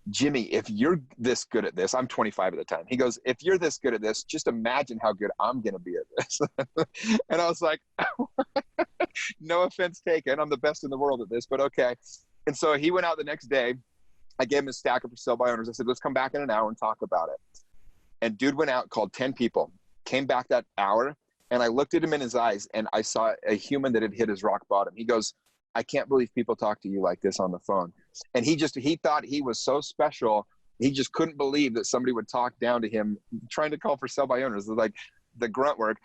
Jimmy, if you're this good at this, I'm 25 at the time. He goes, if you're this good at this, just imagine how good I'm going to be at this. And I was like, no offense taken. I'm the best in the world at this, but okay. And so he went out the next day. I gave him a stack of for sale by owners. I said, let's come back in an hour and talk about it. And dude went out, called 10 people, came back that hour, and I looked at him in his eyes, and I saw a human that had hit his rock bottom. He goes, I can't believe people talk to you like this on the phone. And he thought he was so special. He just couldn't believe that somebody would talk down to him trying to call for sell by owners, like the grunt work.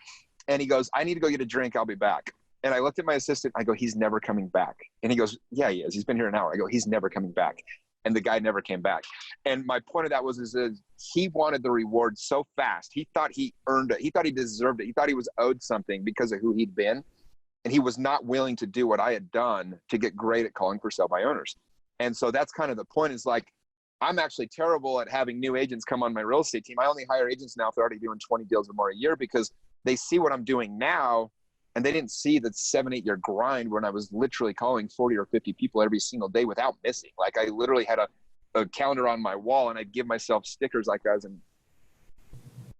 And he goes, I need to go get a drink. I'll be back. And I looked at my assistant. I go, he's never coming back. And he goes, yeah, he is. He's been here an hour. I go, he's never coming back. And the guy never came back. And my point of that was he wanted the reward so fast. He thought he earned it. He thought he deserved it. He thought he was owed something because of who he'd been. And he was not willing to do what I had done to get great at calling for sale by owners. And so that's kind of the point, is like, I'm actually terrible at having new agents come on my real estate team. I only hire agents now if they're already doing 20 deals or more a year, because they see what I'm doing now. And they didn't see the 7-8 year grind when I was literally calling 40 or 50 people every single day without missing. Like I literally had a calendar on my wall, and I'd give myself stickers like I was in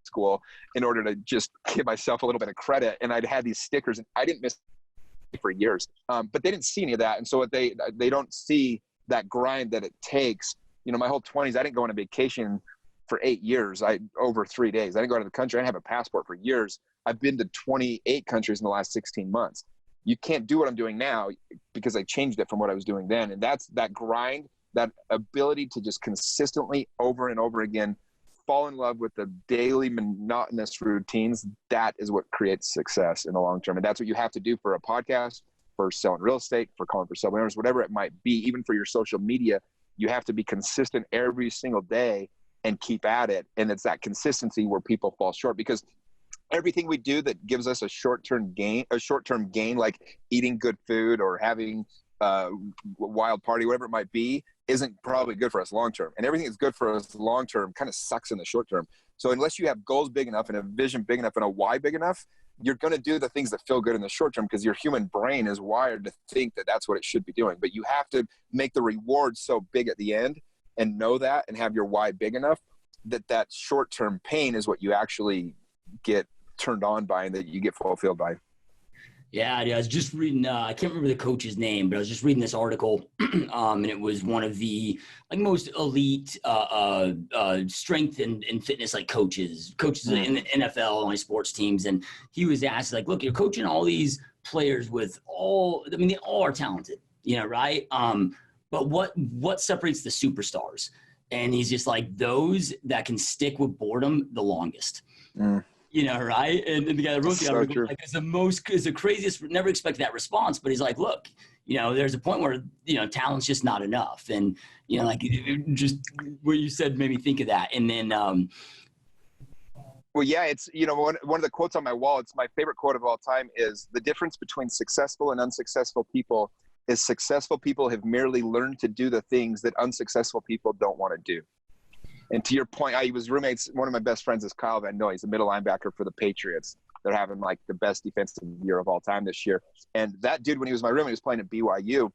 school in order to just give myself a little bit of credit. And I'd had these stickers, and I didn't miss for years. But they didn't see any of that. And so they don't see that grind that it takes. My whole 20s, I didn't go on a vacation for 8 years, over 3 days. I didn't go out of the country. I didn't have a passport for years. I've been to 28 countries in the last 16 months. You can't do what I'm doing now because I changed it from what I was doing then. And that's that grind, that ability to just consistently over and over again fall in love with the daily monotonous routines. That is what creates success in the long term. And that's what you have to do for a podcast, for selling real estate, for calling for sub-owners, whatever it might be. Even for your social media, you have to be consistent every single day and keep at it. And it's that consistency where people fall short, because everything we do that gives us a short-term gain, like eating good food or having a wild party, whatever it might be, isn't probably good for us long-term. And everything that's good for us long-term kind of sucks in the short term. So unless you have goals big enough and a vision big enough and a why big enough, you're going to do the things that feel good in the short term, because your human brain is wired to think that that's what it should be doing. But you have to make the reward so big at the end and know that, and have your why big enough that that short-term pain is what you actually get turned on by and that you get fulfilled by. Yeah, I was just reading, I can't remember the coach's name, but I was just reading this article and it was one of the most elite strength and fitness coaches in the NFL, only sports teams. And he was asked look, you're coaching all these players with they all are talented, right? But what separates the superstars? And he's just those that can stick with boredom the longest. Right? And the guy that wrote the article is the craziest, never expected that response, but he's look, there's a point where, talent's just not enough. And, just what you said made me think of that. And then, well, yeah, it's, one of the quotes on my wall, it's my favorite quote of all time, is the difference between successful and unsuccessful people is successful people have merely learned to do the things that unsuccessful people don't want to do. And to your point, I was roommates. One of my best friends is Kyle Van Noy. He's a middle linebacker for the Patriots. They're having the best defensive year of all time this year. And that dude, when he was my roommate, he was playing at BYU.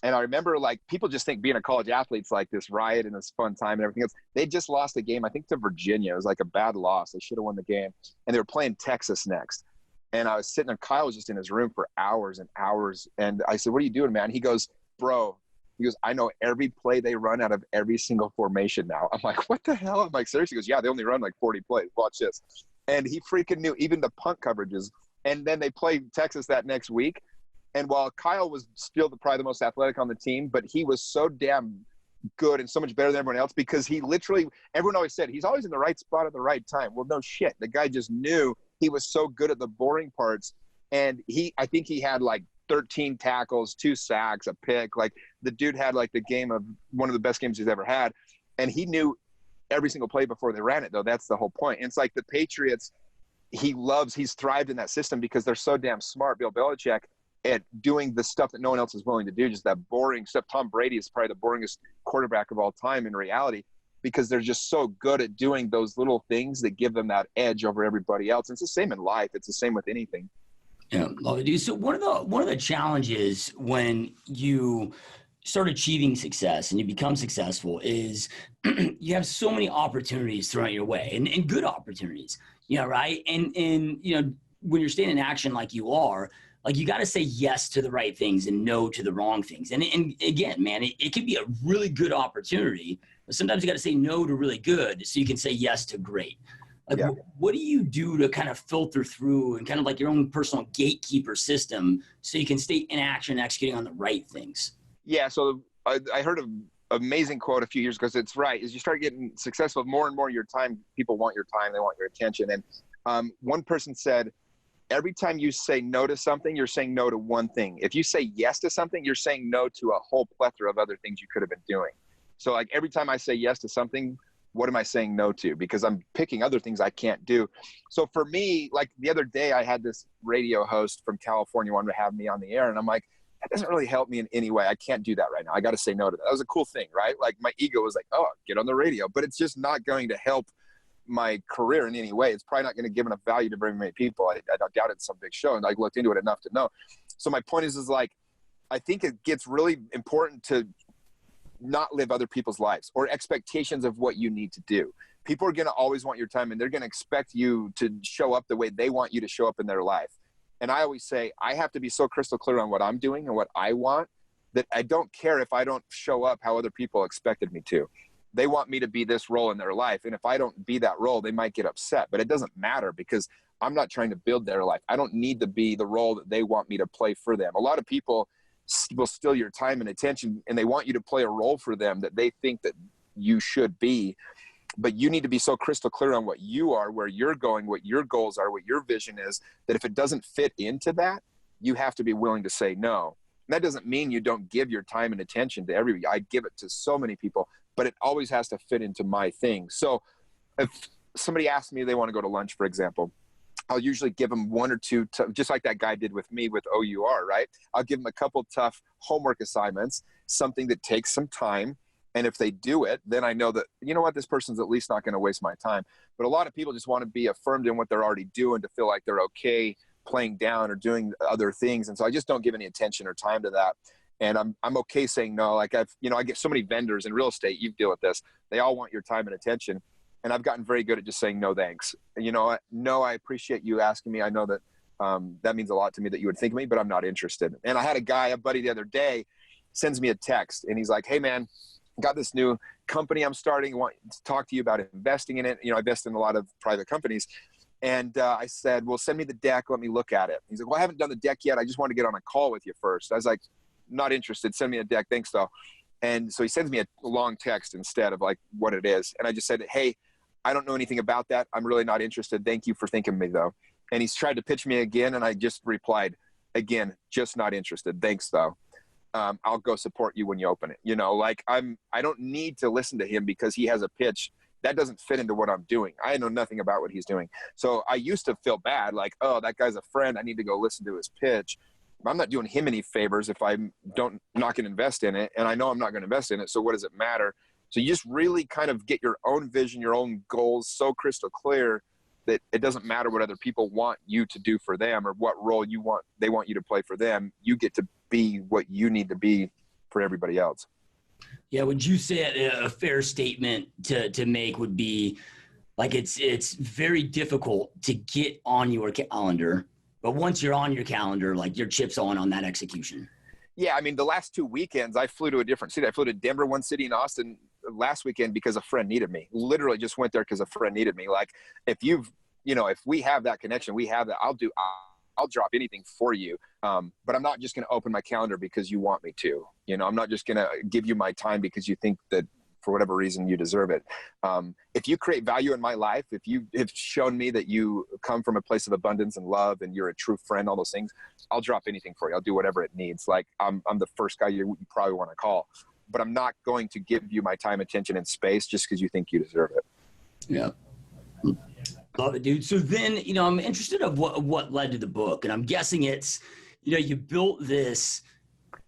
And I remember people just think being a college athlete's this riot and this fun time and everything else. They just lost a game, I think, to Virginia. It was a bad loss. They should have won the game. And they were playing Texas next. And I was sitting there. Kyle was just in his room for hours and hours. And I said, "What are you doing, man?" He goes, "Bro," he goes, "I know every play they run out of every single formation now." I'm like, "What the hell?" I'm seriously? He goes, "Yeah, they only run 40 plays. Watch this." And he freaking knew even the punt coverages. And then they played Texas that next week. And while Kyle was still probably the most athletic on the team, but he was so damn good and so much better than everyone else, because he literally, everyone always said, he's always in the right spot at the right time. Well, no shit. The guy just knew he was so good at the boring parts. And I think he had 13 tackles, 2 sacks, a pick. The dude had the game of one of the best games he's ever had. And he knew every single play before they ran it, though. That's the whole point. And it's the Patriots, he's thrived in that system because they're so damn smart, Bill Belichick, at doing the stuff that no one else is willing to do, just that boring stuff. Tom Brady is probably the boringest quarterback of all time in reality, because they're just so good at doing those little things that give them that edge over everybody else. And it's the same in life. It's the same with anything. Yeah, love it, dude. So one of the challenges when you start achieving success and you become successful is you have so many opportunities thrown your way, and good opportunities, right? And when you're staying in action like you are, you got to say yes to the right things and no to the wrong things. And again, man, it can be a really good opportunity, but sometimes you got to say no to really good so you can say yes to great. What do you do to kind of filter through and kind of your own personal gatekeeper system so you can stay in action, executing on the right things? Yeah. So I heard an amazing quote a few years ago, because it's right. As you start getting successful, more and more of your time, people want your time. They want your attention. And one person said, every time you say no to something, you're saying no to one thing. If you say yes to something, you're saying no to a whole plethora of other things you could have been doing. So every time I say yes to something, what am I saying no to? Because I'm picking other things I can't do. So for me, the other day, I had this radio host from California wanted to have me on the air. And I'm like, that doesn't really help me in any way. I can't do that right now. I got to say no to that. That was a cool thing, right? My ego was oh, get on the radio. But it's just not going to help my career in any way. It's probably not going to give enough value to very many people. I doubt it's some big show, and I looked into it enough to know. So my point is I think it gets really important to not live other people's lives or expectations of what you need to do. People are going to always want your time, and they're going to expect you to show up the way they want you to show up in their life. And I always say, I have to be so crystal clear on what I'm doing and what I want that I don't care if I don't show up how other people expected me to. they want me to be this role in their life. And if I don't be that role, they might get upset, but it doesn't matter because I'm not trying to build their life. I don't need to be the role that they want me to play for them. A lot of people will steal your time and attention, and they want you to play a role for them that they think that you should be. But you need to be so crystal clear on what you are, where you're going, what your goals are, what your vision is, that if it doesn't fit into that, you have to be willing to say no. And that doesn't mean you don't give your time and attention to everybody. I give it to so many people, but it always has to fit into my thing. So if somebody asks me they want to go to lunch, for example, I'll usually give them one or two, just like that guy did with me with OUR, right? I'll give them a couple tough homework assignments, something that takes some time. And if they do it, then I know that, you know what, this person's at least not going to waste my time. But a lot of people just want to be affirmed in what they're already doing to feel like they're okay playing down or doing other things. And so I just don't give any attention or time to that. And I'm okay saying no. Like I get so many vendors in real estate, you deal with this. They all want your time and attention. And I've gotten very good at just saying no, thanks. No, I appreciate you asking me. I know that that means a lot to me that you would think of me, but I'm not interested. And I had a buddy the other day sends me a text and he's like, hey man, got this new company I'm starting. I want to talk to you about investing in it. I invest in a lot of private companies. And I said, well, send me the deck. Let me look at it. He's like, well, I haven't done the deck yet. I just want to get on a call with you first. I was like, not interested. Send me a deck. Thanks though. And so he sends me a long text instead of like what it is. And I just said, hey, I don't know anything about that. I'm really not interested. Thank you for thinking of me though. And he's tried to pitch me again. And I just replied again, just not interested. Thanks though. I'll go support you when you open it. I don't need to listen to him because he has a pitch that doesn't fit into what I'm doing. I know nothing about what he's doing. So I used to feel bad, like, oh, that guy's a friend. I need to go listen to his pitch. I'm not doing him any favors if I'm not going to invest in it. And I know I'm not going to invest in it. So what does it matter? So you just really kind of get your own vision, your own goals so crystal clear that it doesn't matter what other people want you to do for them or what role they want you to play for them. You get to be what you need to be for everybody else. Yeah. Would you say a fair statement to make would be like, it's very difficult to get on your calendar, but once you're on your calendar, like your chip's on that execution. Yeah. I mean, the last 2 weekends I flew to a different city. I flew to Denver, one city in Austin last weekend because a friend needed me. Literally just went there because a friend needed me. Like if we have that connection, we have that, I'll drop anything for you. But I'm not just going to open my calendar because you want me to. I'm not just going to give you my time because you think that for whatever reason you deserve it. If you create value in my life, if you have shown me that you come from a place of abundance and love and you're a true friend, all those things, I'll drop anything for you. I'll do whatever it needs. Like I'm the first guy you probably want to call, but I'm not going to give you my time, attention, and space just because you think you deserve it. Yeah. Love it, dude. So then, I'm interested of what led to the book, and I'm guessing it's, you built this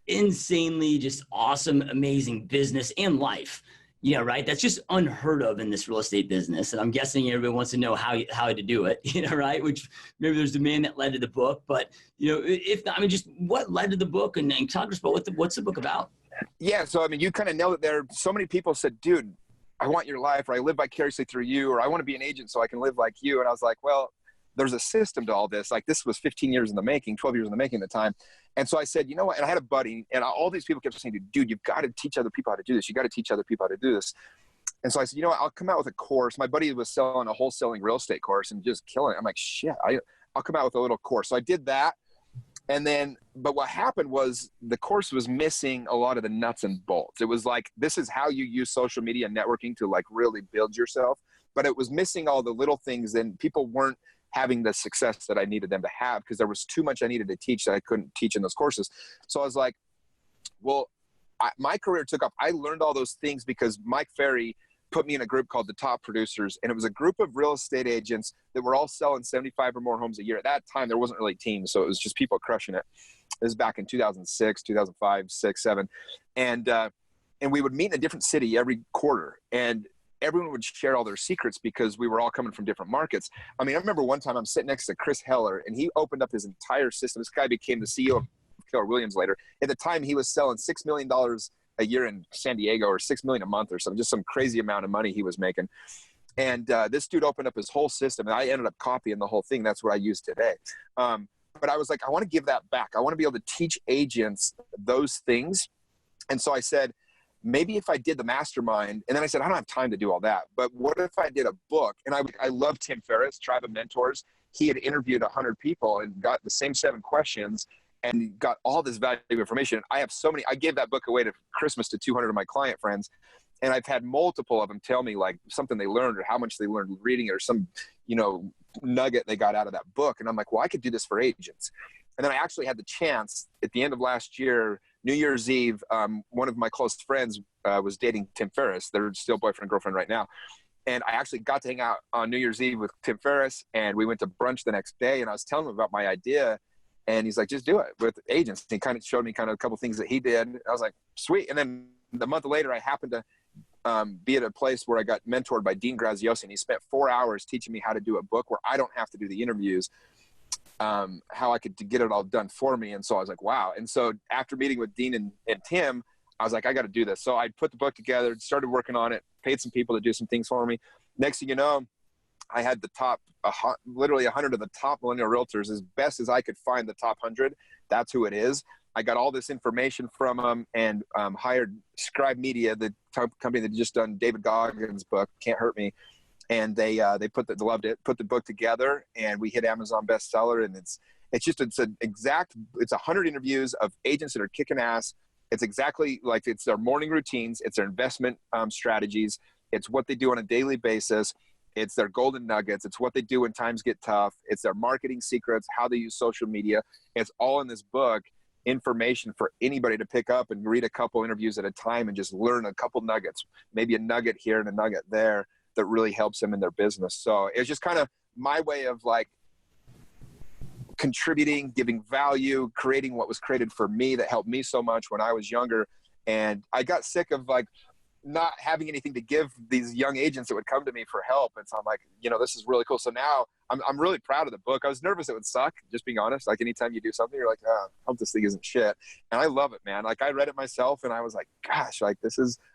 insanely just awesome, amazing business and life, right? That's just unheard of in this real estate business. And I'm guessing everybody wants to know how to do it, right? Which maybe there's demand that led to the book, but if not, just what led to the book and talk to us about what's the book about? Yeah. So, you kind of nailed it there. So many people said, dude, I want your life, or I live vicariously through you, or I want to be an agent so I can live like you. And I was like, well, there's a system to all this. Like this was 15 years in the making, 12 years in the making at the time. And so I said, you know what? And I had a buddy and all these people kept saying, dude, you've got to teach other people how to do this. You got to teach other people how to do this. And so I said, you know what? I'll come out with a course. My buddy was selling a wholesaling real estate course and just killing it. I'm like, shit, I'll come out with a little course. So I did that. And then, but what happened was the course was missing a lot of the nuts and bolts. It was like, this is how you use social media and networking to like really build yourself. But it was missing all the little things, and people weren't having the success that I needed them to have because there was too much I needed to teach that I couldn't teach in those courses. So I was like, well, my career took off. I learned all those things because Mike Ferry put me in a group called the Top Producers. And it was a group of real estate agents that were all selling 75 or more homes a year. At that time, there wasn't really teams. So it was just people crushing it. This is back in 2006, 2005, 6, 7. And we would meet in a different city every quarter. And everyone would share all their secrets because we were all coming from different markets. I remember one time I'm sitting next to Chris Heller and he opened up his entire system. This guy became the CEO of Keller Williams later. At the time he was selling $6 million a year in San Diego, or $6 million a month or something, just some crazy amount of money he was making. And this dude opened up his whole system and I ended up copying the whole thing. That's what I use today. But I was like, I want to give that back. I want to be able to teach agents those things. And so I said, maybe if I did the mastermind, and then I said, I don't have time to do all that, but what if I did a book? And I love Tim Ferriss, Tribe of Mentors. He had interviewed 100 people and got the same 7 questions and got all this valuable information. I have so many, I gave that book away to Christmas to 200 of my client friends. And I've had multiple of them tell me like something they learned or how much they learned reading it or some, nugget they got out of that book. And I'm like, well, I could do this for agents. And then I actually had the chance at the end of last year, New Year's Eve, one of my close friends was dating Tim Ferriss. They're still boyfriend and girlfriend right now. And I actually got to hang out on New Year's Eve with Tim Ferriss, and we went to brunch the next day, and I was telling him about my idea, and he's like, just do it with agents. He kind of showed me kind of a couple things that he did. I was like, sweet. And then the month later, I happened to be at a place where I got mentored by Dean Graziosi, and he spent 4 hours teaching me how to do a book where I don't have to do the interviews, how I could get it all done for me. And so I was like, wow. And so after meeting with Dean and Tim, I was like, I got to do this. So I put the book together, started working on it, paid some people to do some things for me. Next thing you know, I had the top, literally 100 of the top millennial realtors, as best as I could find the top 100. That's who it is. I got all this information from them and hired Scribe Media, the company that just done David Goggins' book, Can't Hurt Me. And they loved it, put the book together, and we hit Amazon bestseller. And it's 100 interviews of agents that are kicking ass. It's exactly like it's their morning routines. It's their investment strategies. It's what they do on a daily basis. It's their golden nuggets. It's what they do when times get tough. It's their marketing secrets, how they use social media. It's all in this book, information for anybody to pick up and read a couple interviews at a time and just learn a couple nuggets, maybe a nugget here and a nugget there that really helps them in their business. So it's just kind of my way of like contributing, giving value, creating what was created for me that helped me so much when I was younger. And I got sick of like not having anything to give these young agents that would come to me for help. And so I'm like, this is really cool. So now I'm really proud of the book. I was nervous it would suck, just being honest. Like anytime you do something, you're like, I hope this thing isn't shit. And I love it, man. Like I read it myself and I was like, gosh, like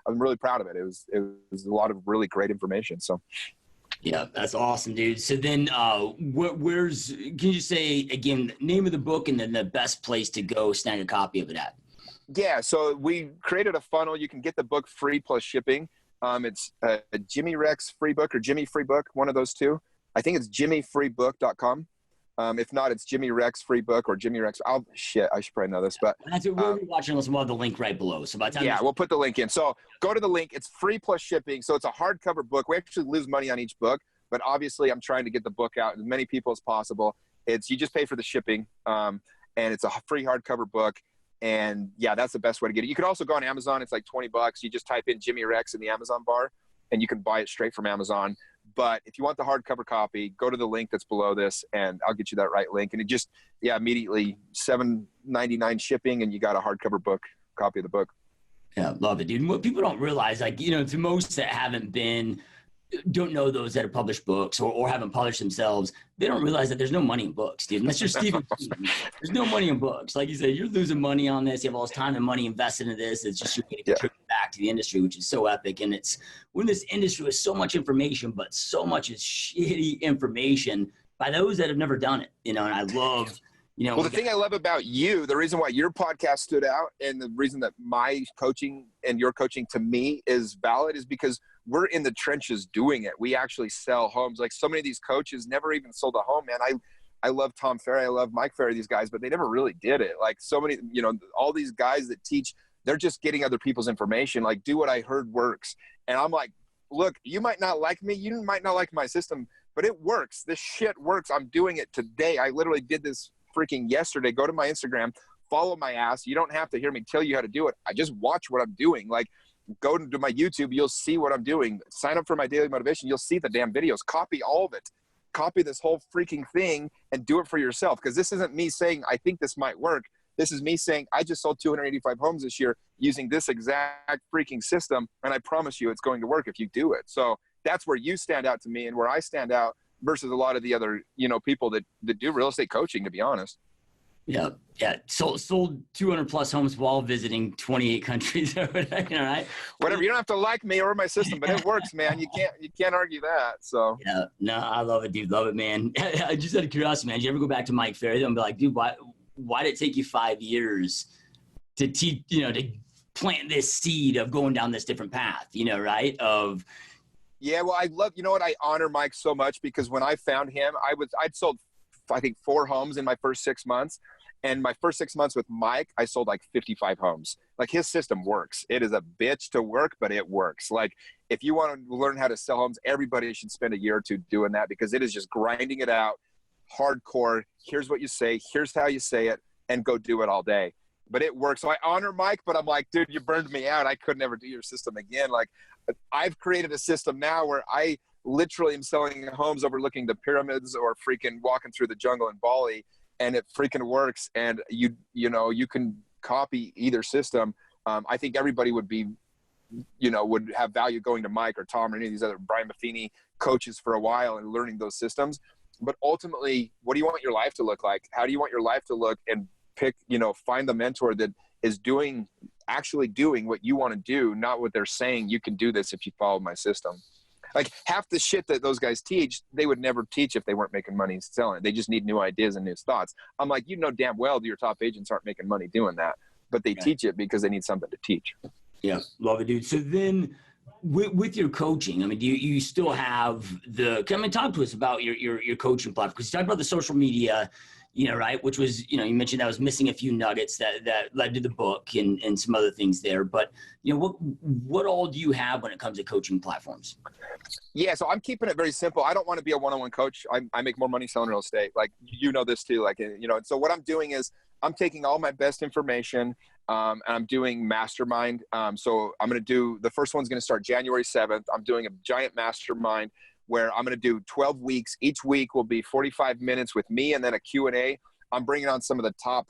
I'm really proud of it. It was a lot of really great information. So. Yeah, that's awesome, dude. So then can you say again, name of the book and then the best place to go snag a copy of it at? Yeah. So we created a funnel. You can get the book free plus shipping. It's a Jimmy Rex free book or Jimmy free book, one of those two. I think it's jimmyfreebook.com. If not, it's Jimmy Rex free book or Jimmy Rex. I should probably know this, but that's it. We're watching this. We'll have the link right below. So by the time we'll put the link in. So go to the link. It's free plus shipping. So it's a hardcover book. We actually lose money on each book, but obviously I'm trying to get the book out to as many people as possible. You just pay for the shipping, and it's a free hardcover book. And yeah, that's the best way to get it. You could also go on Amazon. It's like $20. You just type in Jimmy Rex in the Amazon bar, and you can buy it straight from Amazon. But if you want the hardcover copy, go to the link that's below this, and I'll get you that right link. And it just, immediately $7.99 shipping, and you got a hardcover book, copy of the book. Yeah, love it, dude. What people don't realize, like, to most that don't know those that have published books or haven't published themselves, they don't realize that there's no money in books, dude. Unless you're Stephen King, there's no money in books. Like you said, you're losing money on this. You have all this time and money invested into this. It's just you're going to contribute back to the industry, which is so epic. And we're in this industry with so much information, but so much is shitty information by those that have never done it. And I love, well, the thing I love about you, the reason why your podcast stood out and the reason that my coaching and your coaching to me is valid is because we're in the trenches doing it. We actually sell homes. Like so many of these coaches never even sold a home, man. I love Tom Ferry. I love Mike Ferry, these guys, but they never really did it. Like so many, all these guys that teach, they're just getting other people's information. Like do what I heard works. And I'm like, look, you might not like me. You might not like my system, but it works. This shit works. I'm doing it today. I literally did this freaking yesterday. Go to my Instagram, follow my ass. You don't have to hear me tell you how to do it. I just watch what I'm doing. Like go to my YouTube, you'll see what I'm doing. Sign up for my daily motivation. You'll see the damn videos. Copy all of it. Copy this whole freaking thing and do it for yourself. Because this isn't me saying, I think this might work. This is me saying, I just sold 285 homes this year using this exact freaking system. And I promise you it's going to work if you do it. So that's where you stand out to me and where I stand out versus a lot of the other, people that do real estate coaching, to be honest. Yeah. Sold 200 plus homes while visiting 28 countries. Right? Whatever. You don't have to like me or my system, but it works, man. You can't argue that. So yeah, no, I love it, dude. Love it, man. I just out of curiosity, man. Did you ever go back to Mike Ferry and be like, dude, why did it take you 5 years to teach, to plant this seed of going down this different path, right? Yeah, well, you know what? I honor Mike so much because when I found him, I'd sold, I think, 4 homes in my first 6 months. And my first 6 months with Mike, I sold like 55 homes. Like, his system works. It is a bitch to work, but it works. Like, if you want to learn how to sell homes, everybody should spend a year or 2 doing that, because it is just grinding it out, hardcore. Here's what you say. Here's how you say it, and go do it all day. But it works. So I honor Mike, but I'm like, dude, you burned me out. I could never do your system again. Like, I've created a system now where I literally am selling homes overlooking the pyramids or freaking walking through the jungle in Bali, and it freaking works. And you can copy either system. I think everybody would have value going to Mike or Tom or any of these other Brian Buffini coaches for a while and learning those systems. But ultimately, what do you want your life to look like? How do you want your life to look? And find the mentor that is actually doing what you want to do, not what they're saying. You can do this if you follow my system. Like, half the shit that those guys teach, they would never teach if they weren't making money selling it. They just need new ideas and new thoughts. I'm like, damn well your top agents aren't making money doing that, but they teach it because they need something to teach. Yeah, love it, dude. So then with your coaching, I mean, do you still have talk to us about your coaching platform? Because you talked about the social media, right? Which was, you mentioned that was missing a few nuggets that led to the book and some other things there. But, what all do you have when it comes to coaching platforms? Yeah, so I'm keeping it very simple. I don't want to be a one-on-one coach. I make more money selling real estate. Like, this too. Like, so what I'm doing is I'm taking all my best information and I'm doing mastermind. So I'm going to do, the first one's going to start January 7th. I'm doing a giant mastermind where I'm going to do 12 weeks. Each week will be 45 minutes with me and then a Q&A. I'm bringing on some of the top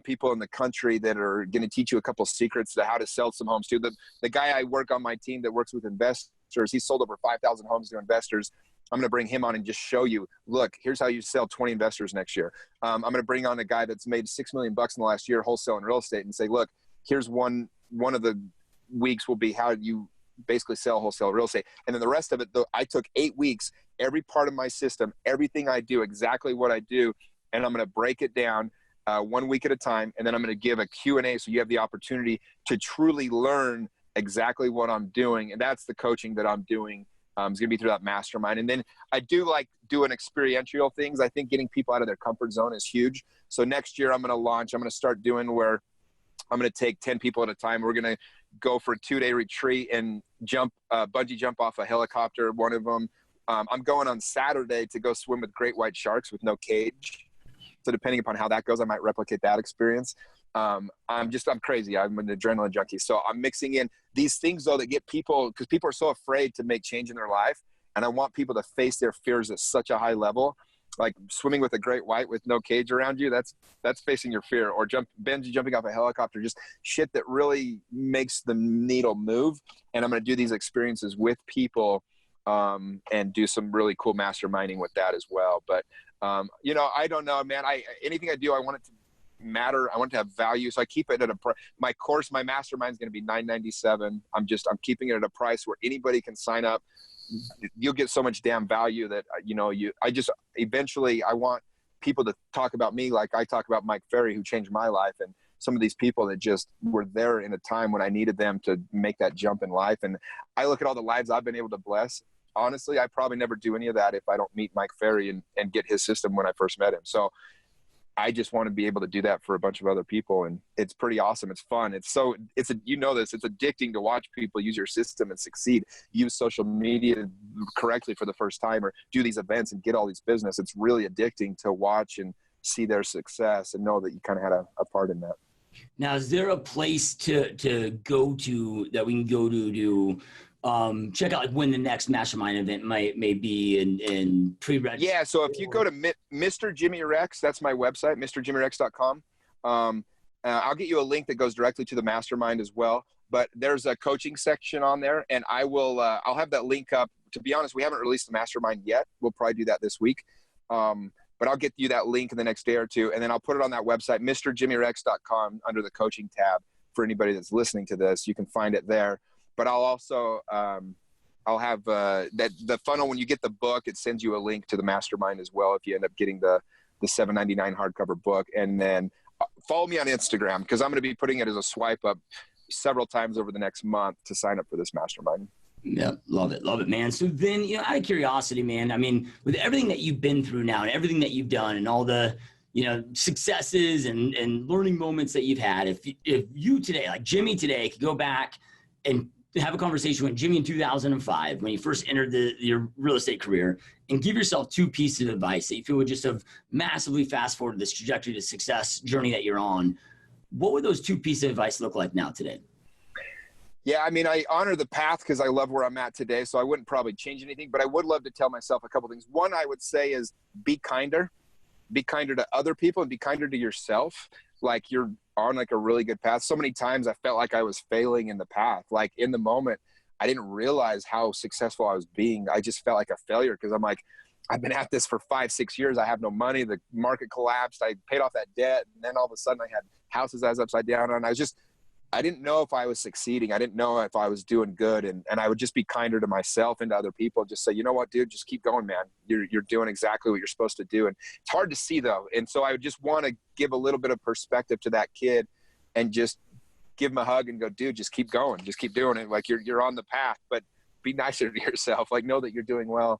people in the country that are going to teach you a couple secrets to how to sell some homes too. The guy I work on my team that works with investors, he sold over 5,000 homes to investors. I'm going to bring him on and just show you, look, here's how you sell 20 investors next year. I'm going to bring on a guy that's made $6 million in the last year wholesaling real estate and say, look, here's one of the weeks will be how you basically sell wholesale real estate. And then the rest of it, though, I took 8 weeks, every part of my system, everything I do, exactly what I do. And I'm going to break it down 1 week at a time. And then I'm going to give a Q&A. So you have the opportunity to truly learn exactly what I'm doing. And that's the coaching that I'm doing. It's going to be through that mastermind. And then I do like doing experiential things. I think getting people out of their comfort zone is huge. So next year I'm going to start doing where I'm going to take 10 people at a time. We're going to go for a 2-day retreat and bungee jump off a helicopter. One of them, I'm going on Saturday to go swim with great white sharks with no cage. So depending upon how that goes, I might replicate that experience. I'm crazy. I'm an adrenaline junkie. So I'm mixing in these things though that get people, because people are so afraid to make change in their life. And I want people to face their fears at such a high level. Like swimming with a great white with no cage around you, that's facing your fear. Or bungee jumping off a helicopter, just shit that really makes the needle move. And I'm going to do these experiences with people and do some really cool masterminding with that as well. But, I don't know, man. Anything I do, I want it to matter. I want it to have value. So I keep it at my course, my mastermind is going to be $997. I'm keeping it at a price where anybody can sign up. You'll get so much damn value that, eventually I want people to talk about me like I talk about Mike Ferry, who changed my life, and some of these people that just were there in a time when I needed them to make that jump in life. And I look at all the lives I've been able to bless. Honestly, I probably never do any of that if I don't meet Mike Ferry and get his system when I first met him. So I just want to be able to do that for a bunch of other people. And it's pretty awesome. It's fun. It's addicting to watch people use your system and succeed, use social media correctly for the first time, or do these events and get all these business. It's really addicting to watch and see their success and know that you kind of had a part in that. Now, is there a place to go to that we can go to check out like when the next mastermind event may be and pre-register? Yeah, so if you go to Mr. Jimmy Rex, that's my website, mrjimmyrex.com. I'll get you a link that goes directly to the mastermind as well. But there's a coaching section on there, and I'll have that link up. To be honest, we haven't released the mastermind yet. We'll probably do that this week. But I'll get you that link in the next day or two, and then I'll put it on that website, mrjimmyrex.com, under the coaching tab for anybody that's listening to this. You can find it there. But I'll also I'll have the funnel. When you get the book, it sends you a link to the mastermind as well if you end up getting the $7.99 hardcover book. And then follow me on Instagram, because I'm going to be putting it as a swipe up several times over the next month to sign up for this mastermind. Yeah, love it, man. So then, out of curiosity, man, I mean, with everything that you've been through now and everything that you've done and all the, successes and learning moments that you've had, if you today, like Jimmy today, could go back and have a conversation with Jimmy in 2005 when you first entered your real estate career, and give yourself 2 pieces of advice that you feel would just have massively fast forwarded this trajectory to success journey that you're on, what would those 2 pieces of advice look like now today? Yeah, I mean, I honor the path because I love where I'm at today, so I wouldn't probably change anything, but I would love to tell myself a couple things. One, I would say is be kinder to other people and be kinder to yourself. Like, you're on like a really good path. So many times I felt like I was failing in the path. Like, in the moment, I didn't realize how successful I was being. I just felt like a failure because I'm like, I've been at this for 5-6 years. I have no money. The market collapsed. I paid off that debt. And then all of a sudden I had houses I was upside down on. I didn't know if I was succeeding. I didn't know if I was doing good. And I would just be kinder to myself and to other people. Just say, you know what, dude, just keep going, man. You're doing exactly what you're supposed to do. And it's hard to see though. And so I would just want to give a little bit of perspective to that kid and just give him a hug and go, dude, just keep going. Just keep doing it. Like, you're on the path, but be nicer to yourself. Like, know that you're doing well.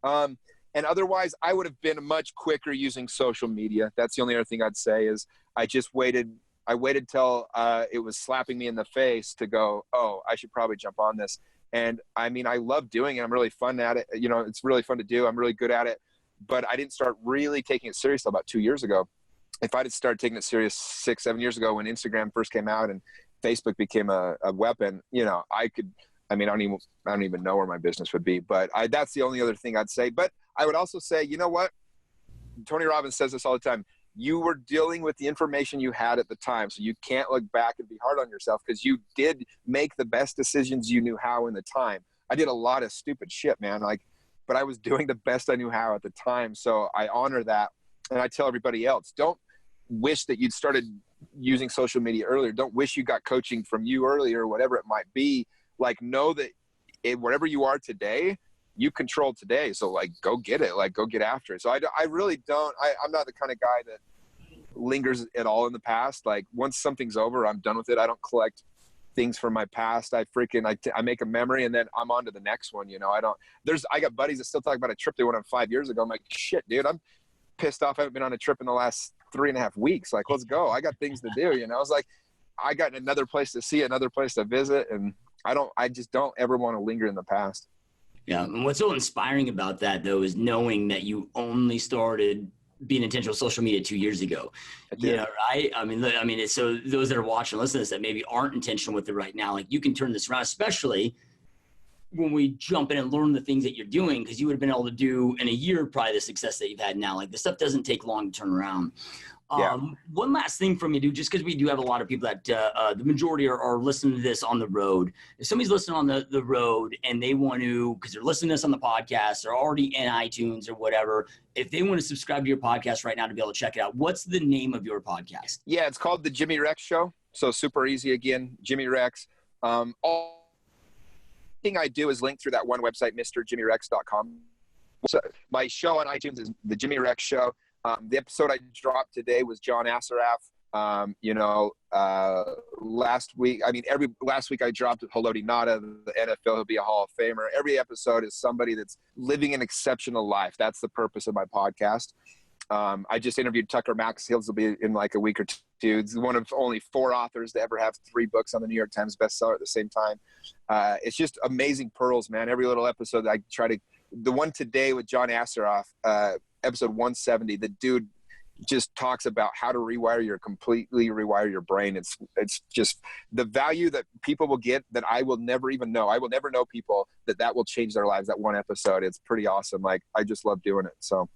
And otherwise I would have been much quicker using social media. That's the only other thing I'd say is I waited till it was slapping me in the face to go, oh, I should probably jump on this. And I mean, I love doing it. I'm really fun at it. It's really fun to do. I'm really good at it. But I didn't start really taking it serious about 2 years ago. If I had started taking it serious 6-7 years ago when Instagram first came out and Facebook became a weapon, I don't even know where my business would be. But that's the only other thing I'd say. But I would also say, you know what? Tony Robbins says this all the time. You were dealing with the information you had at the time. So you can't look back and be hard on yourself because you did make the best decisions you knew how in the time. I did a lot of stupid shit, man. But I was doing the best I knew how at the time. So I honor that. And I tell everybody else, don't wish that you'd started using social media earlier. Don't wish you got coaching from you earlier, or whatever it might be. Like, know that wherever you are today, you control today. So like, go get it, like go get after it. So I really don't, I'm not the kind of guy that lingers at all in the past. Like, once something's over, I'm done with it. I don't collect things from my past. I make a memory and then I'm on to the next one. I got buddies that still talk about a trip they went on 5 years ago. I'm like, shit, dude, I'm pissed off. I haven't been on a trip in the last 3.5 weeks. Like, let's go. I got things to do. It's like, I got another place to see, another place to visit. And I just don't ever want to linger in the past. Yeah. And what's so inspiring about that, though, is knowing that you only started being intentional with social media 2 years ago. Yeah. Right. I mean, it's so those that are watching, listening to this that maybe aren't intentional with it right now, like, you can turn this around, especially when we jump in and learn the things that you're doing, because you would have been able to do in a year probably the success that you've had now. Like, this stuff doesn't take long to turn around. One last thing from you, dude, just because we do have a lot of people that the majority are listening to this on the road. If somebody's listening on the road and they want to, because they're listening to this on the podcast, they're already in iTunes or whatever, if they want to subscribe to your podcast right now to be able to check it out, what's the name of your podcast? Yeah, it's called The Jimmy Rex Show. So super easy again, Jimmy Rex. All thing I do is link through that one website, MrJimmyRex.com. So my show on iTunes is The Jimmy Rex Show. The episode I dropped today was John Assaraf. Last week I dropped Haloti Ngata, the NFL, he'll be a Hall of Famer. Every episode is somebody that's living an exceptional life. That's the purpose of my podcast. I just interviewed Tucker Max-Hills, will be in like a week or two. He's one of only 4 authors to ever have 3 books on the New York Times bestseller at the same time. It's just amazing pearls, man. Every little episode I try to, the one today with John Assaraf, episode 170, the dude just talks about how to completely rewire your brain. It's just the value that people will get that I will never even know. I will never know people that will change their lives. That one episode, it's pretty awesome. Like, I just love doing it. So.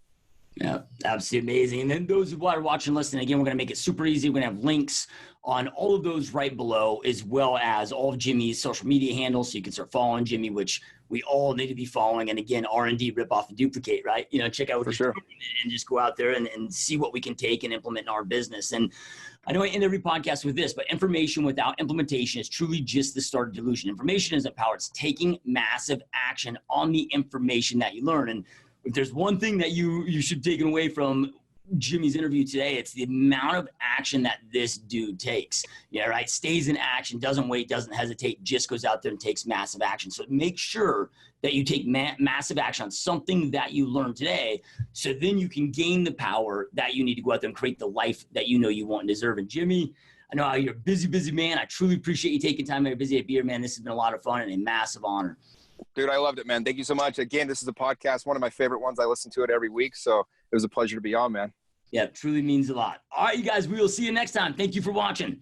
Yeah, absolutely amazing. And then those who are watching, listening, again, we're going to make it super easy. We're going to have links on all of those right below, as well as all of Jimmy's social media handles. So you can start following Jimmy, which we all need to be following. And again, R&D, rip off and duplicate, right? Check out what you're doing and just go out there and see what we can take and implement in our business. And I know I end every podcast with this, but information without implementation is truly just the start of delusion. Information isn't power. It's taking massive action on the information that you learn. And if there's one thing that you should take away from Jimmy's interview today, it's the amount of action that this dude takes. Yeah, right. Stays in action, doesn't wait, doesn't hesitate, just goes out there and takes massive action. So make sure that you take massive action on something that you learned today, so then you can gain the power that you need to go out there and create the life that you know you want and deserve. And Jimmy, I know you're a busy man. I truly appreciate you taking time out of your busy day, man. This has been a lot of fun and a massive honor. Dude, I loved it, man. Thank you so much. Again, this is a podcast, one of my favorite ones. I listen to it every week. So it was a pleasure to be on, man. Yeah, it truly means a lot. All right, you guys, we will see you next time. Thank you for watching.